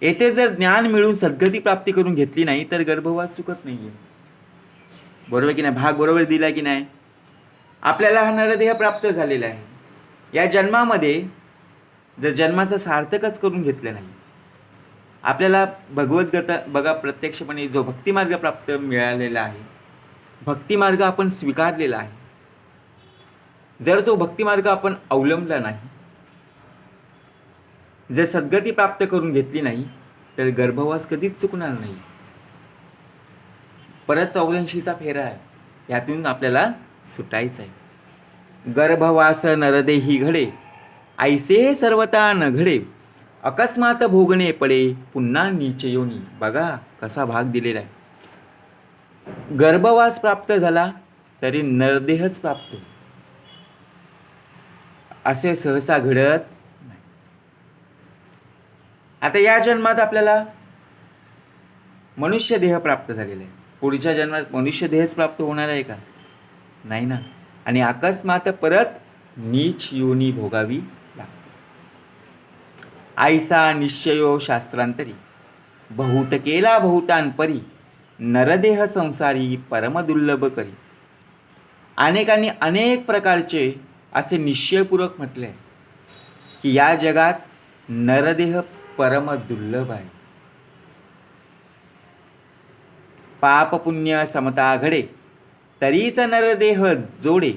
येथे जर ज्ञान मिळून सद्गती प्राप्ती करून घेतली नाही तर गर्भवास चुकत नाहीये, बरोबर की नाही. भाग बरोबर दिला की नाही. आपल्याला हा नरदेह प्राप्त झालेला आहे. या जन्मामध्ये जर जन्माचं सार्थकच करून घेतलं नाही, आपल्याला भगवद्गीता बघा, प्रत्यक्षपणे जो भक्तिमार्ग प्राप्त मिळालेला आहे, भक्तिमार्ग आपण स्वीकारलेला आहे, जर तो भक्तिमार्ग आपण अवलंबला नाही, जर सद्गती प्राप्त करून घेतली नाही तर गर्भवास कधीच चुकणार नाही. परत 84चा फेरा आहे, यातून आपल्याला सुटायचं आहे. गर्भवास नरदेही घडे, ऐसे सर्वता न घडे, अकस्मात भोगणे पडे पुन्हा नीच योनी. बघा कसा भाग दिलेला आहे. गर्भवास प्राप्त झाला तरी नरदेहच प्राप्त असे सहसा घडत नाही. आता या जन्मात आपल्याला मनुष्य देह प्राप्त झालेला आहे. पुढच्या जन्मात मनुष्य देहच प्राप्त होणार आहे का? नाही ना. आणि अकस्मात परत नीच योनी भोगावी लागते. ऐसा निश्चयो शास्त्रांतरी, बहुत केला बहुतांपरी, नरदेह संसारी परमदुर्लभ करी. अनेकांनी अनेक प्रकारचे असे निश्चयपूर्वक म्हटले की या जगात नरदेह परमदुर्लभ आहे. पाप पुण्य समता घडे, तरीच नरदेह जोडे,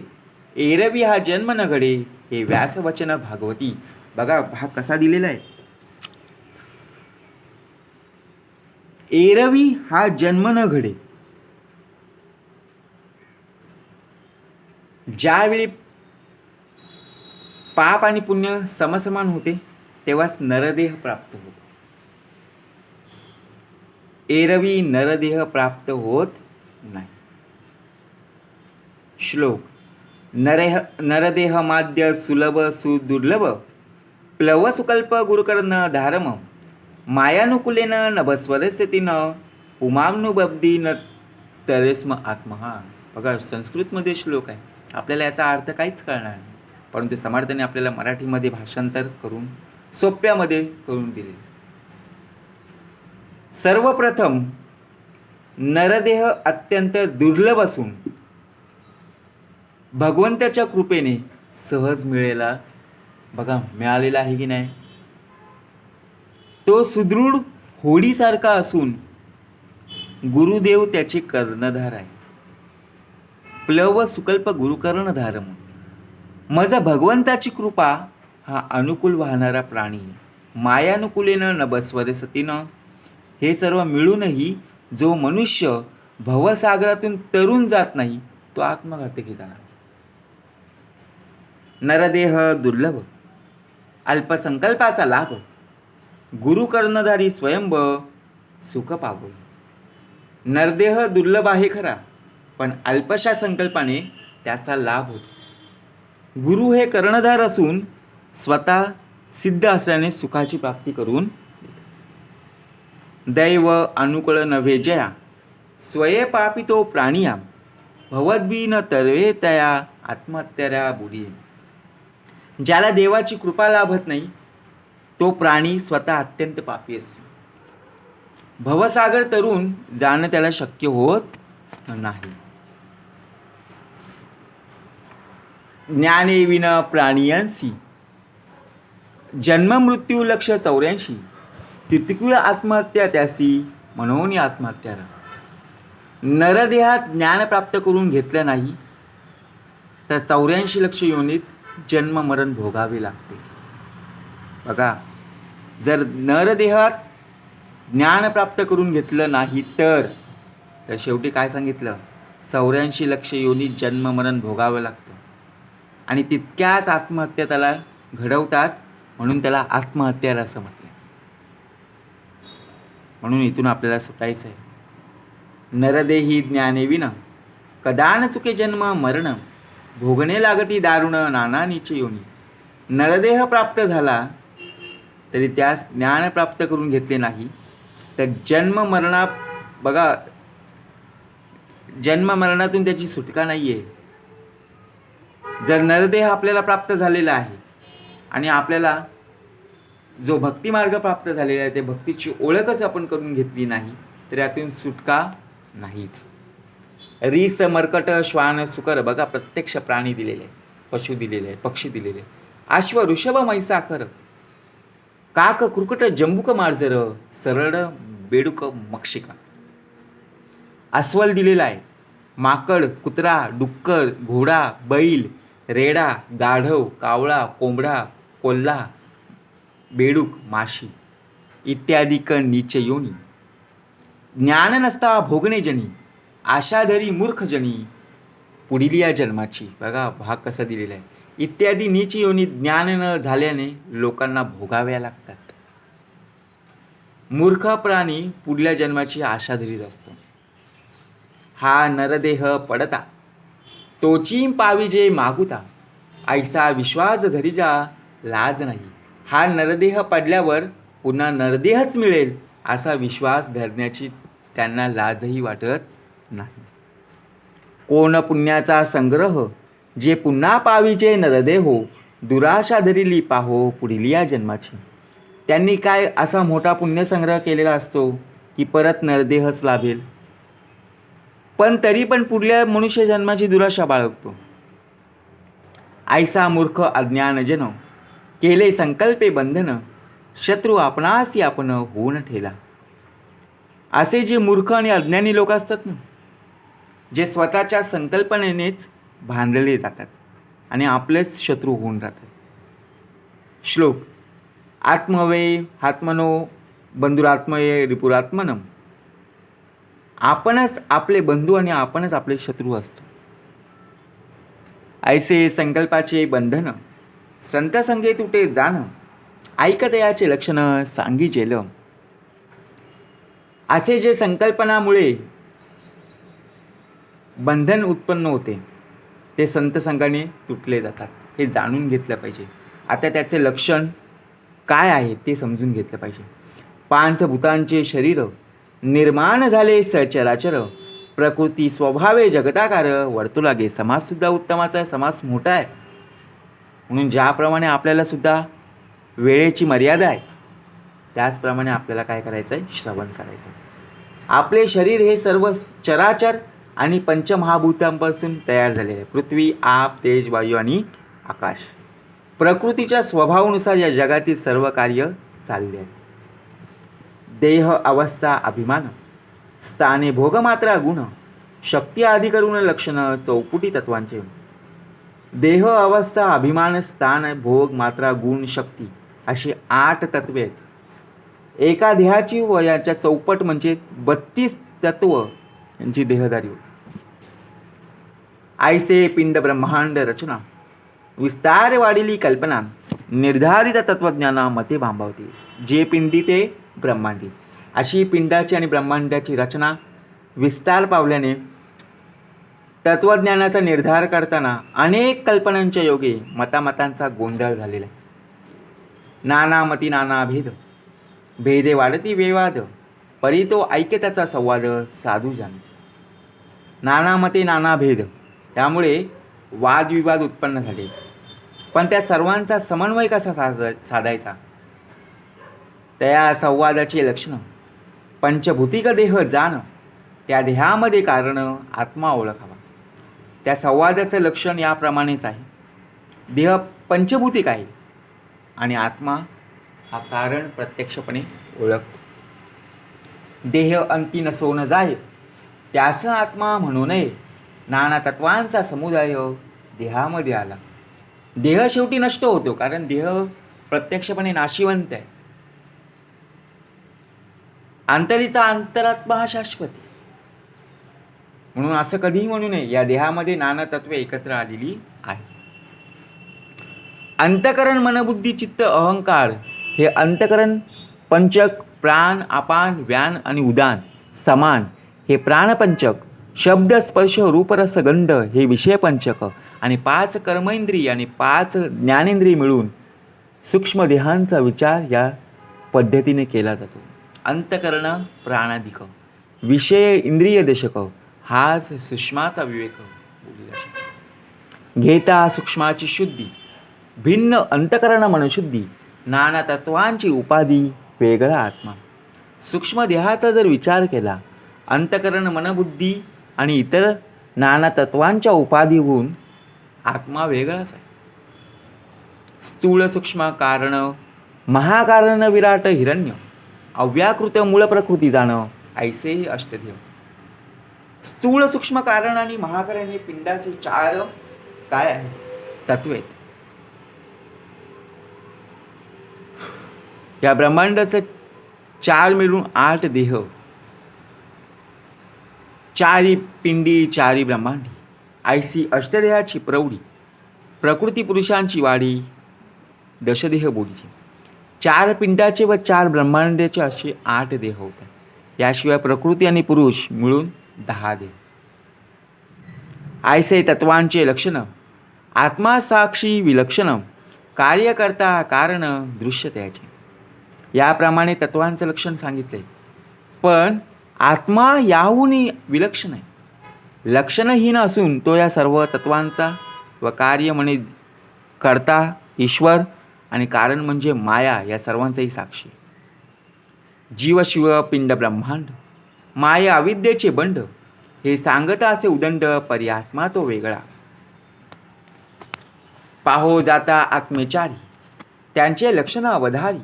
एरवी हा जन्म न घडे, हे व्यासवचन भागवती. बघा हा कसा दिलेला आहे. एरवी हा जन्म न घडे. ज्यावेळी पाप आणि पुण्य समसमान होते तेव्हाच नरदेह प्राप्त होतो. एरवी नरदेह प्राप्त होत नाही. श्लोक. नरदेह माद्य सुलभ सुदुर्लभ, प्लव सुकल्प गुरुकर्ण धारम, मायानुकुलेन नभस्वरस्थितीन, पुमानुबब्धी न तरेस्म आत्महा. बघा संस्कृतमध्ये श्लोक आहे. आपल्याला याचा अर्थ काहीच कळणार नाही, परंतु समर्थाने आपल्याला मराठीमध्ये भाषांतर करून सोप्यामध्ये करून दिले. सर्वप्रथम नरदेह अत्यंत दुर्लभ असून भगवंताच्या कृपेने सहज मिळालेला आहे की नाही. तो सुदृढ होडीसारखा असून गुरुदेव त्याचे कर्णधार आहे. प्लव सुकल्प गुरुकर्णधारम. मज भगवंताची कृपा हा अनुकूल वाहणारा प्राणी. मायानुकुलेनं नभस्वरे सतीनं. हे सर्व मिळूनही जो मनुष्य भवसागरातून तरून जात नाही तो आत्मघातकी जाणार. नरदेह दुर्लभ, अल्पसंकल्पाचा लाभ, गुरुकर्णधारी स्वयंभ सुख पावो. नरदेह दुर्लभ आहे खरा, पण अल्पशा संकल्पाने त्याचा लाभ होतो. गुरु हे कर्णधार असून स्वतः सिद्ध असल्याने सुखाची प्राप्ती करून दैव अनुकूल नव्हे जया, स्वये पापितो प्राणिया, भवद्भी न तरवे तया आत्महत्याऱ्या बुडी. ज्याला देवाची कृपा लाभत नाही तो प्राणी स्वतः अत्यंत पापी असतो. भवसागर तरून जाणं त्याला शक्य होत नाही. ज्ञाने विन प्राणियांसी, जन्म मृत्यू लक्ष 84, तितकुळ आत्महत्या त्यासी, म्हणून आत्महत्या. नरदेहात ज्ञान प्राप्त करून घेतलं नाही तर 84 लक्ष योनीत जन्म मरण भोगावे लागते. बघा जर नरदेहात ज्ञान प्राप्त करून घेतलं नाही तर शेवटी काय सांगितलं, 84 लक्ष योनीत जन्म मरण भोगावं लागतं. आणि तितक्याच आत्महत्या त्याला घडवतात, म्हणून त्याला आत्महत्या असं म्हटलं. म्हणून इथून आपल्याला सुटायचं आहे. नरदेही ज्ञाने विना, कदान चुके जन्म मरण, भोगणे लागती दारुण नाना नीच योनी. नरदेह प्राप्त झाला तरी त्यास ज्ञान प्राप्त करून घेतले नाही तर जन्म मरणातून त्याची सुटका नाही आहे. जर नरदेह आपल्याला प्राप्त झालेला आहे आणि आपल्याला जो भक्ती मार्ग प्राप्त झालेला आहे ते भक्तीची ओळखच आपण करून घेतली नाही तर यातून सुटका नाहीच. रीस मर्कट श्वान सुकर. बघा प्रत्यक्ष प्राणी दिलेले आहे, पशु दिलेले आहे, पक्षी दिलेले आहे. अश्व ऋषभ मैसाकर, काक कुरकट जंबुक मार्जर, सरळ बेडूक मक्षिका. अस्वल दिलेला आहे, माकड, कुत्रा, डुक्कर, घोडा, बैल, रेडा, गाढव, कावळा, कोंबडा, कोल्हा, बेडूक, माशी इत्यादी नीच योनी. ज्ञान नसता भोगणे जनी, आशाधरी मूर्ख जनी, पुढील या जन्माची. बघा भाग कसा दिलेला आहे. इत्यादी नीच योनी ज्ञान न झाल्याने लोकांना भोगाव्या लागतात. मूर्ख प्राणी पुढल्या जन्माची आशा धरीत असतो. हा नरदेह पडता तोची पाविजे मागुता, ऐसा विश्वास धरीजा लाज नाही. हा नरदेह पडल्यावर पुन्हा नरदेहच मिळेल असा विश्वास धरण्याची त्यांना लाजही वाटत नाही. कोण पुण्याचा संग्रह जे पुन्हा पाविजे नरदेहो, दुराशा धरिली पाहो पुढील या जन्माची. त्यांनी काय असा मोठा पुण्यसंग्रह केलेला असतो की परत नरदेहच लाभेल, पण तरी पण पुढल्या मनुष्य जन्माची दुराशा बाळगतो. ऐसा मूर्ख अज्ञानजन केले संकल्पे बंधन, शत्रू आपणासी आपण होऊन ठेला. असे जे मूर्ख आणि अज्ञानी लोक असतात ना, जे स्वतःच्या संकल्पनेनेच बांधले जातात आणि आपलेच शत्रू होऊन राहतात. श्लोक. आत्मवे आत्मनो बंधुरात्मये रिपुरात्मनम. आपणच आपले बंधू आणि आपणच आपले शत्रू असतो. ऐसे संकल्पाचे बंधन संत संगे तुटे जाण, ऐकतयाचे लक्षण सांगिजेल. असे जे संकल्पनामुळे बंधन उत्पन्न होते ते संत संघाने तुटले जातात, हे जाणून घेतलं पाहिजे. आता त्याचे लक्षण काय आहे ते समजून घेतलं पाहिजे. पांचभूतांचे शरीर निर्माण झाले सचराचर, प्रकृती स्वभावे जगताकार वर्तू लागे. समाससुद्धा उत्तमाचा आहे, समास मोठा आहे. म्हणून ज्याप्रमाणे आपल्याला सुद्धा वेळेची मर्यादा आहे त्याचप्रमाणे आपल्याला काय करायचं आहे, श्रवण करायचं आहे. आपले शरीर हे सर्व चराचर आणि पंचमहाभूतांपासून तयार झालेले आहे. पृथ्वी, आप, तेज, वायू आणि आकाश. प्रकृतीच्या स्वभावानुसार या जगातील सर्व कार्य चालले आहे. देह अवस्था अभिमान, स्थाने भोगमात्रा गुण, शक्ती आदी करून लक्षण चौपुटी तत्वांचे. देह अवस्था अभिमान स्थान भोग मात्रा गुण शक्ती अशी 8 तत्वे आहेत. एका देहाची व याच्या चौपट म्हणजे 32 तत्व यांची देहधारी होती. ऐसे पिंड ब्रह्मांड रचना, विस्तार वाढिली कल्पना, निर्धारित तत्वज्ञाना मते भांबावते. जे पिंडी ते ब्रह्मांडी अशी पिंडाची आणि ब्रह्मांडाची रचना विस्तार पावल्याने तत्वज्ञानाचा निर्धार करताना अनेक कल्पनांच्या योगे मतामतांचा गोंधळ झालेला आहे. नाना मती नाना भेद, भेदे वाढती विवाद, परी तो ऐक्यताचा संवाद साधू जाणते. नाना मते नाना भेद, त्यामुळे वादविवाद उत्पन्न झाले. पण त्या सर्वांचा समन्वय कसा साधायचा, त्या संवादाचे लक्षण पंचभूतिक देह जाण, त्या देहामध्ये कारण आत्मा ओळखावा. त्या संवादाचं लक्षण याप्रमाणेच आहे. देह पंचभूतिक आहे आणि आत्मा हा कारण प्रत्यक्षपणे ओळखतो. देह अंती नसो न जाय, त्यास आत्मा म्हणू नये. नाना तत्वांचा समुदाय देहामध्ये आला. देह शेवटी नष्ट होतो, कारण देह प्रत्यक्षपणे नाशिवंत आहे. अंतरीचा अंतरात्मा हा शाश्वती. म्हणून असं कधीही म्हणू नये या देहामध्ये नाना तत्वे एकत्र आलेली आहे. अंतकरण मनबुद्धी चित्त अहंकार हे अंतकरण पंचक, प्राण अपान व्यान आणि उदान समान हे प्राणपंचक, शब्द स्पर्श रूपरस गंध हे विषय पंचक आणि 5 कर्मेंद्रिय आणि 5 ज्ञानेंद्रिय मिळून सूक्ष्म देहांचा विचार या पद्धतीने केला जातो. अंतकरण प्राणाधिक, विषय इंद्रिय दशक, हाच सूक्ष्माचा विवेक. घेता सूक्ष्माची शुद्धी, भिन्न अंतकरण मनशुद्धी, नाना तत्वांची उपाधी, वेगळा आत्मा. सूक्ष्म देहाचा जर विचार केला, अंतकरण मनबुद्धी आणि इतर नाना तत्वांच्या उपाधी होऊन आत्मा वेगळाच आहे. स्थूल सूक्ष्म कारण, महाकारण विराट हिरण्य, अव्याकृत मूळ प्रकृती जाणं, ऐसे अष्टदेव. स्थूल सूक्ष्म कारण आणि महाकारण हे पिंडाचे 4 काय आहे तत्वे आहेत. या ब्रह्मांडाचे 4 मिळून 8 देह, 4 पिंडी 4 ब्रह्मांडी, ऐसी अष्टदेहाची प्रौढी. प्रकृती पुरुषांची वाढी दशदेह बोलीचे, 4 पिंडाचे व 4 ब्रह्मांडाचे असे 8 देह होतात. याशिवाय प्रकृती आणि पुरुष मिळून 10 देह. ऐसे तत्वांचे लक्षण आत्मा साक्षी विलक्षण, कार्यकर्ता कारण दृश्य त्याचे. याप्रमाणे तत्वांचं लक्षण सांगितले. पण आत्मा याहून विलक्षण आहे, लक्षणहीन असून तो या सर्व तत्वांचा व कार्य म्हणजे कर्ता ईश्वर आणि कारण म्हणजे माया या सर्वांचाही साक्षी. जीव शिव पिंड ब्रह्मांड माया अविद्येचे बंड, हे सांगत असे उदंड पर्यात्मा तो वेगळा. पाहो जाता आत्मेचारी त्यांचे लक्षण अवधारी,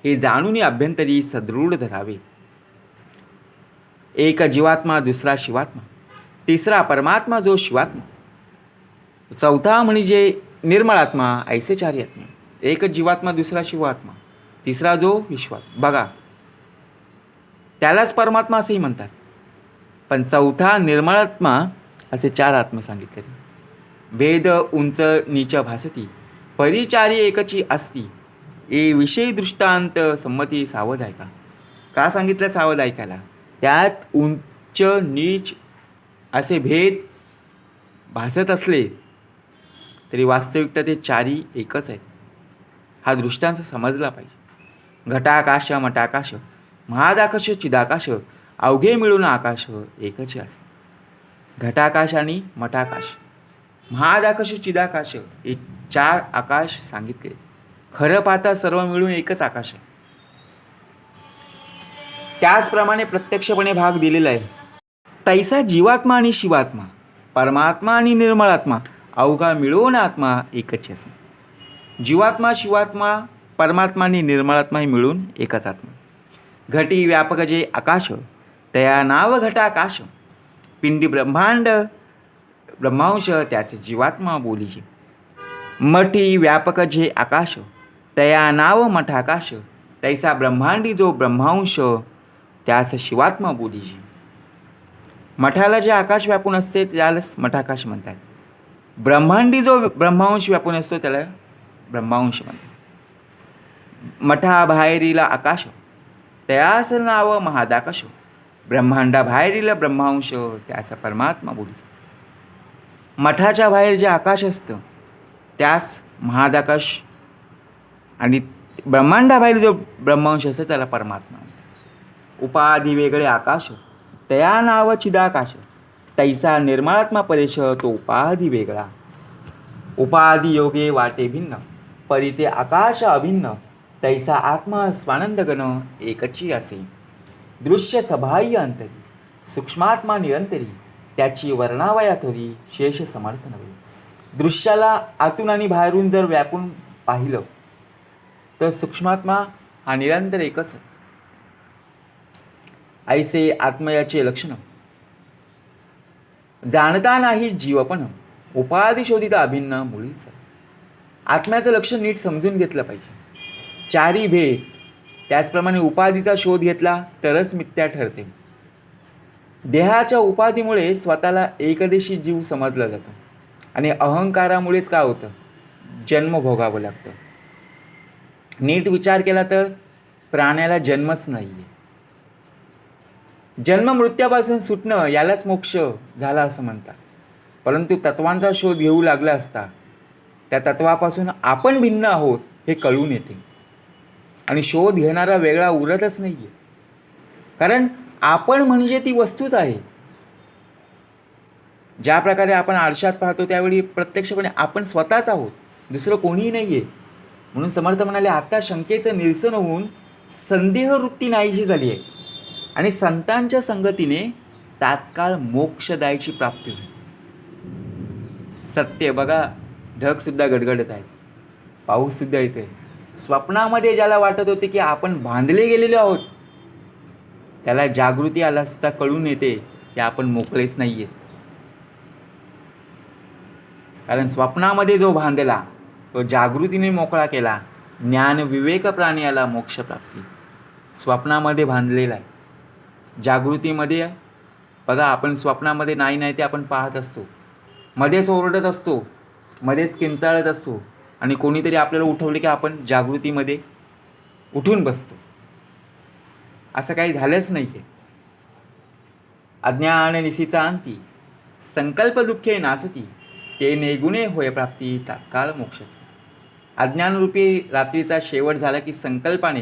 हे जाणून अभ्यंतरी सदृढ धरावे. एक जीवात्मा दुसरा शिवात्मा, तिसरा परमात्मा जो शिवात्मा, चौथा म्हणजे निर्मळात्मा ऐसे चारी आत्मा. एक जीवात्मा दुसरा शिवात्मा तिसरा जो विश्वात्मा. बघा त्यालाच परमात्मा असेही म्हणतात, पण चौथा निर्मळात्मा असे 4 आत्मा सांगितले. भेद उंच नीच भासती, परिचारी एकची असती, ए विषयी दृष्टांत संमती सावध ऐका. का सांगितलं सावध ऐकायला? त्यात उंच नीच असे भेद भासत असले तरी वास्तविकता ते 4 एकच आहेत. हा दृष्टांत समजला पाहिजे. घटाकाश मटाकाश महादाकाश चिदाकाश, अवघे मिळून आकाश एकच असे. घटाकाश आणि मटाकाश, महादाकाश चिदाकाश हे 4 आकाश सांगितले. खरं पाहता सर्व मिळून एकच आकाश आहे. त्याचप्रमाणे प्रत्यक्षपणे भाग दिलेला आहे. तैसा जीवात्मा आणि शिवात्मा, परमात्मा आणि निर्मळात्मा अवघा मिळून आत्मा एकच असे. जीवात्मा शिवात्मा परमात्मा आणि निर्मळात्मा ही मिळून एकच आत्मा. घटी व्यापक जे आकाश तया नाव घटाकाश, पिंडी ब्रह्मांड ब्रह्मांश त्याचे जीवात्मा बोलीचे. मठी व्यापक जे आकाश तया नाव मठाकाश, तैसा ब्रह्मांडी जो ब्रह्मांश त्यास शिवात्मा बोलीचे. मठाला जे आकाश व्यापून असते त्यालाच मठाकाश म्हणतात. ब्रह्मांडी जो ब्रह्मांश व्यापून असतो त्याला ब्रह्मांश म्हणतात. मठाबाहेरील आकाश त्यास नाव महादाकाश, ब्रह्मांडाबाहेरील ब्रह्मांश त्यास परमात्मा बोली. मठाच्या बाहेर जे आकाश असतं त्यास महादाकाश आणि ब्रह्मांडाबाहेर जो ब्रह्मांश असतो त्याला परमात्मा म्हणतात. उपाधी वेगळे आकाश तया नाव चिदाकाश, तैसा निर्मळात्मा परेश तो उपाधी वेगळा. उपाधी योगे वाटे भिन्न, परिते आकाश अभिन्न, तैसा आत्मा स्वानंदगण एकची असे. दृश्य सबाह्य अंतरी, सूक्ष्मात्मा निरंतरी, त्याची वर्णावया थोरी शेष समर्थ नव्हे. दृश्याला आतून आणि बाहेरून जर व्यापून पाहिलं तर सूक्ष्मात्मा हा निरंतर एकच आहे. ऐसे आत्मयाचे लक्षण जाणता नाही जीवपण, उपाधी शोधित अभिन्न मुळीच. आत्म्याचं लक्षण नीट समजून घेतलं पाहिजे. 4 भेद, त्याचप्रमाणे उपाधीचा शोध घेतला तरच मिथ्या ठरते. देहाच्या उपाधीमुळे स्वतःला एकदेशी जीव समजला जातो आणि अहंकारामुळेच काय होतं, जन्म भोगावं लागतं. नीट विचार केला तर प्राण्याला जन्मच नाही आहे. जन्म मृत्यूपासून सुटणं यालाच मोक्ष झाला असं म्हणतात. परंतु तत्वांचा शोध घेऊ लागला असता त्या तत्वापासून आपण भिन्न आहोत हे कळून येते आणि शोध घेणारा वेगळा उरतच नाही आहे. कारण आपण म्हणजे ती वस्तूच आहे. ज्या प्रकारे आपण आरशात पाहतो त्यावेळी प्रत्यक्षपणे आपण स्वतःच आहोत, दुसरं कोणीही नाही आहे. म्हणून समर्थ म्हणाले आता शंकेचं निरसन होऊन संदेह वृत्ती नाहीशी झाली आहे आणि संतांच्या संगतीने तात्काळ मोक्षदायीची प्राप्ती झाली. सत्य बघा, ढगसुद्धा गडगडत आहेत, पाऊससुद्धा येतोय. स्वप्नामध्ये ज्याला वाटत होते की आपण बांधले गेलेलो आहोत त्याला जागृती आला असता कळून येते की आपण मोकळेच नाही आहेत. कारण स्वप्नामध्ये जो बांधला तो जागृतीने मोकळा केला. ज्ञान विवेक प्राणी आला मोक्ष प्राप्ती. स्वप्नामध्ये बांधलेला आहे. जागृतीमध्ये बघा, आपण स्वप्नामध्ये नाही ते आपण पाहत असतो, मध्येच ओरडत असतो मध्येच किंचाळत असतो आणि कोणीतरी आपल्याला उठवले की आपण जागृतीमध्ये उठून बसतो. असं काही झालंच नाही आहे. अज्ञान निसीचा अंती संकल्प दुःखे नासती ते नेगुणे होय प्राप्ती तात्काळ मोक्षाची. अज्ञानरूपी रात्रीचा शेवट झाला की संकल्पाने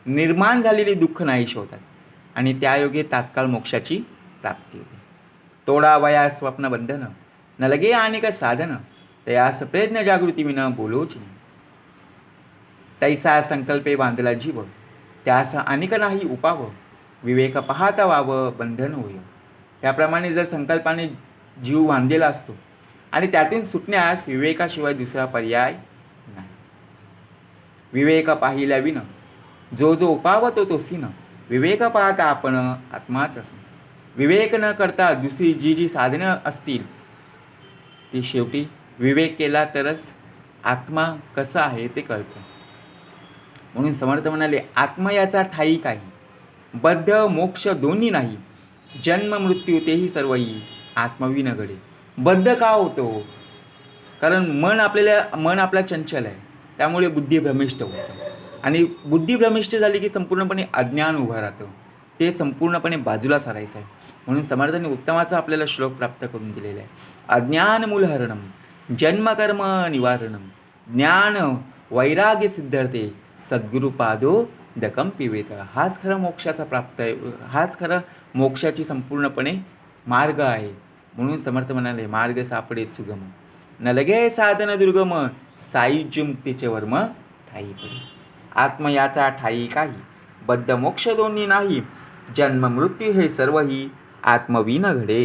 निर्माण झालेली दुःख नाहीशी होतात आणि त्यायोगे तात्काळ मोक्षाची प्राप्ती होते. तोडा वया स्वप्न बंधन न लगे अनेक साधन तयास प्रयत्न जागृती विना बोलोची. तैसा संकल्पे बांधला जीव त्यास अनेक नाही उपाव विवेक पाहता वाव बंधन होय. त्याप्रमाणे जर संकल्पाने जीव बांधलेला असतो आणि त्यातून सुटण्यास विवेकाशिवाय दुसरा पर्याय नाही. विवेक पाहिल्या विन जो जो उपावतो तो सीन विवेक पाहता आपण आत्माच असे. विवेक न करता दुसरी जी जी साधनं असतील ती शेवटी विवेक केला तरच आत्मा कसा आहे ते कळतं. म्हणून समर्थ म्हणाले, आत्मा याचा ठाई काही बद्ध मोक्ष दोन्ही नाही जन्म मृत्यू तेही सर्वही आत्मविन घडे. बद्ध का होतो? कारण मन आपला चंचल आहे, त्यामुळे बुद्धी भ्रमिष्ट होतं आणि बुद्धी भ्रमिष्ट झाली की संपूर्णपणे अज्ञान उभं राहतं. ते संपूर्णपणे बाजूला सारायचं आहे. म्हणून समर्थांनी उत्तमाचा आपल्याला श्लोक प्राप्त करून दिलेला आहे. अज्ञान मूलहरणम जन्मकर्म निवारणम ज्ञान वैराग्य सिद्धर्थे सद्गुरुपादो दकम पिवेत. हाच खरं मोक्षाचा प्राप्त आहे, हाच खरं मोक्षाची संपूर्णपणे मार्ग आहे. म्हणून समर्थ म्हणाले, मार्ग सापडे सुगम न लगे साधन दुर्गम सायुज्य मुक्तीचे वर्म ठाई पडे. आत्म याचा ठाई काही बद्ध मोक्ष दोन्ही नाही जन्म मृत्यू हे सर्वही आत्मविन घडे.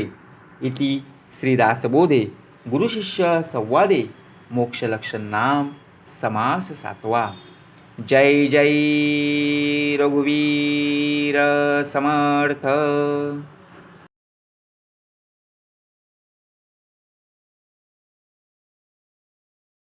इति श्रीदासबोधे गुरुशिष्य संवादे मोक्षलक्षण नाम समास 7वा. जय जय रघुवीर समर्थ.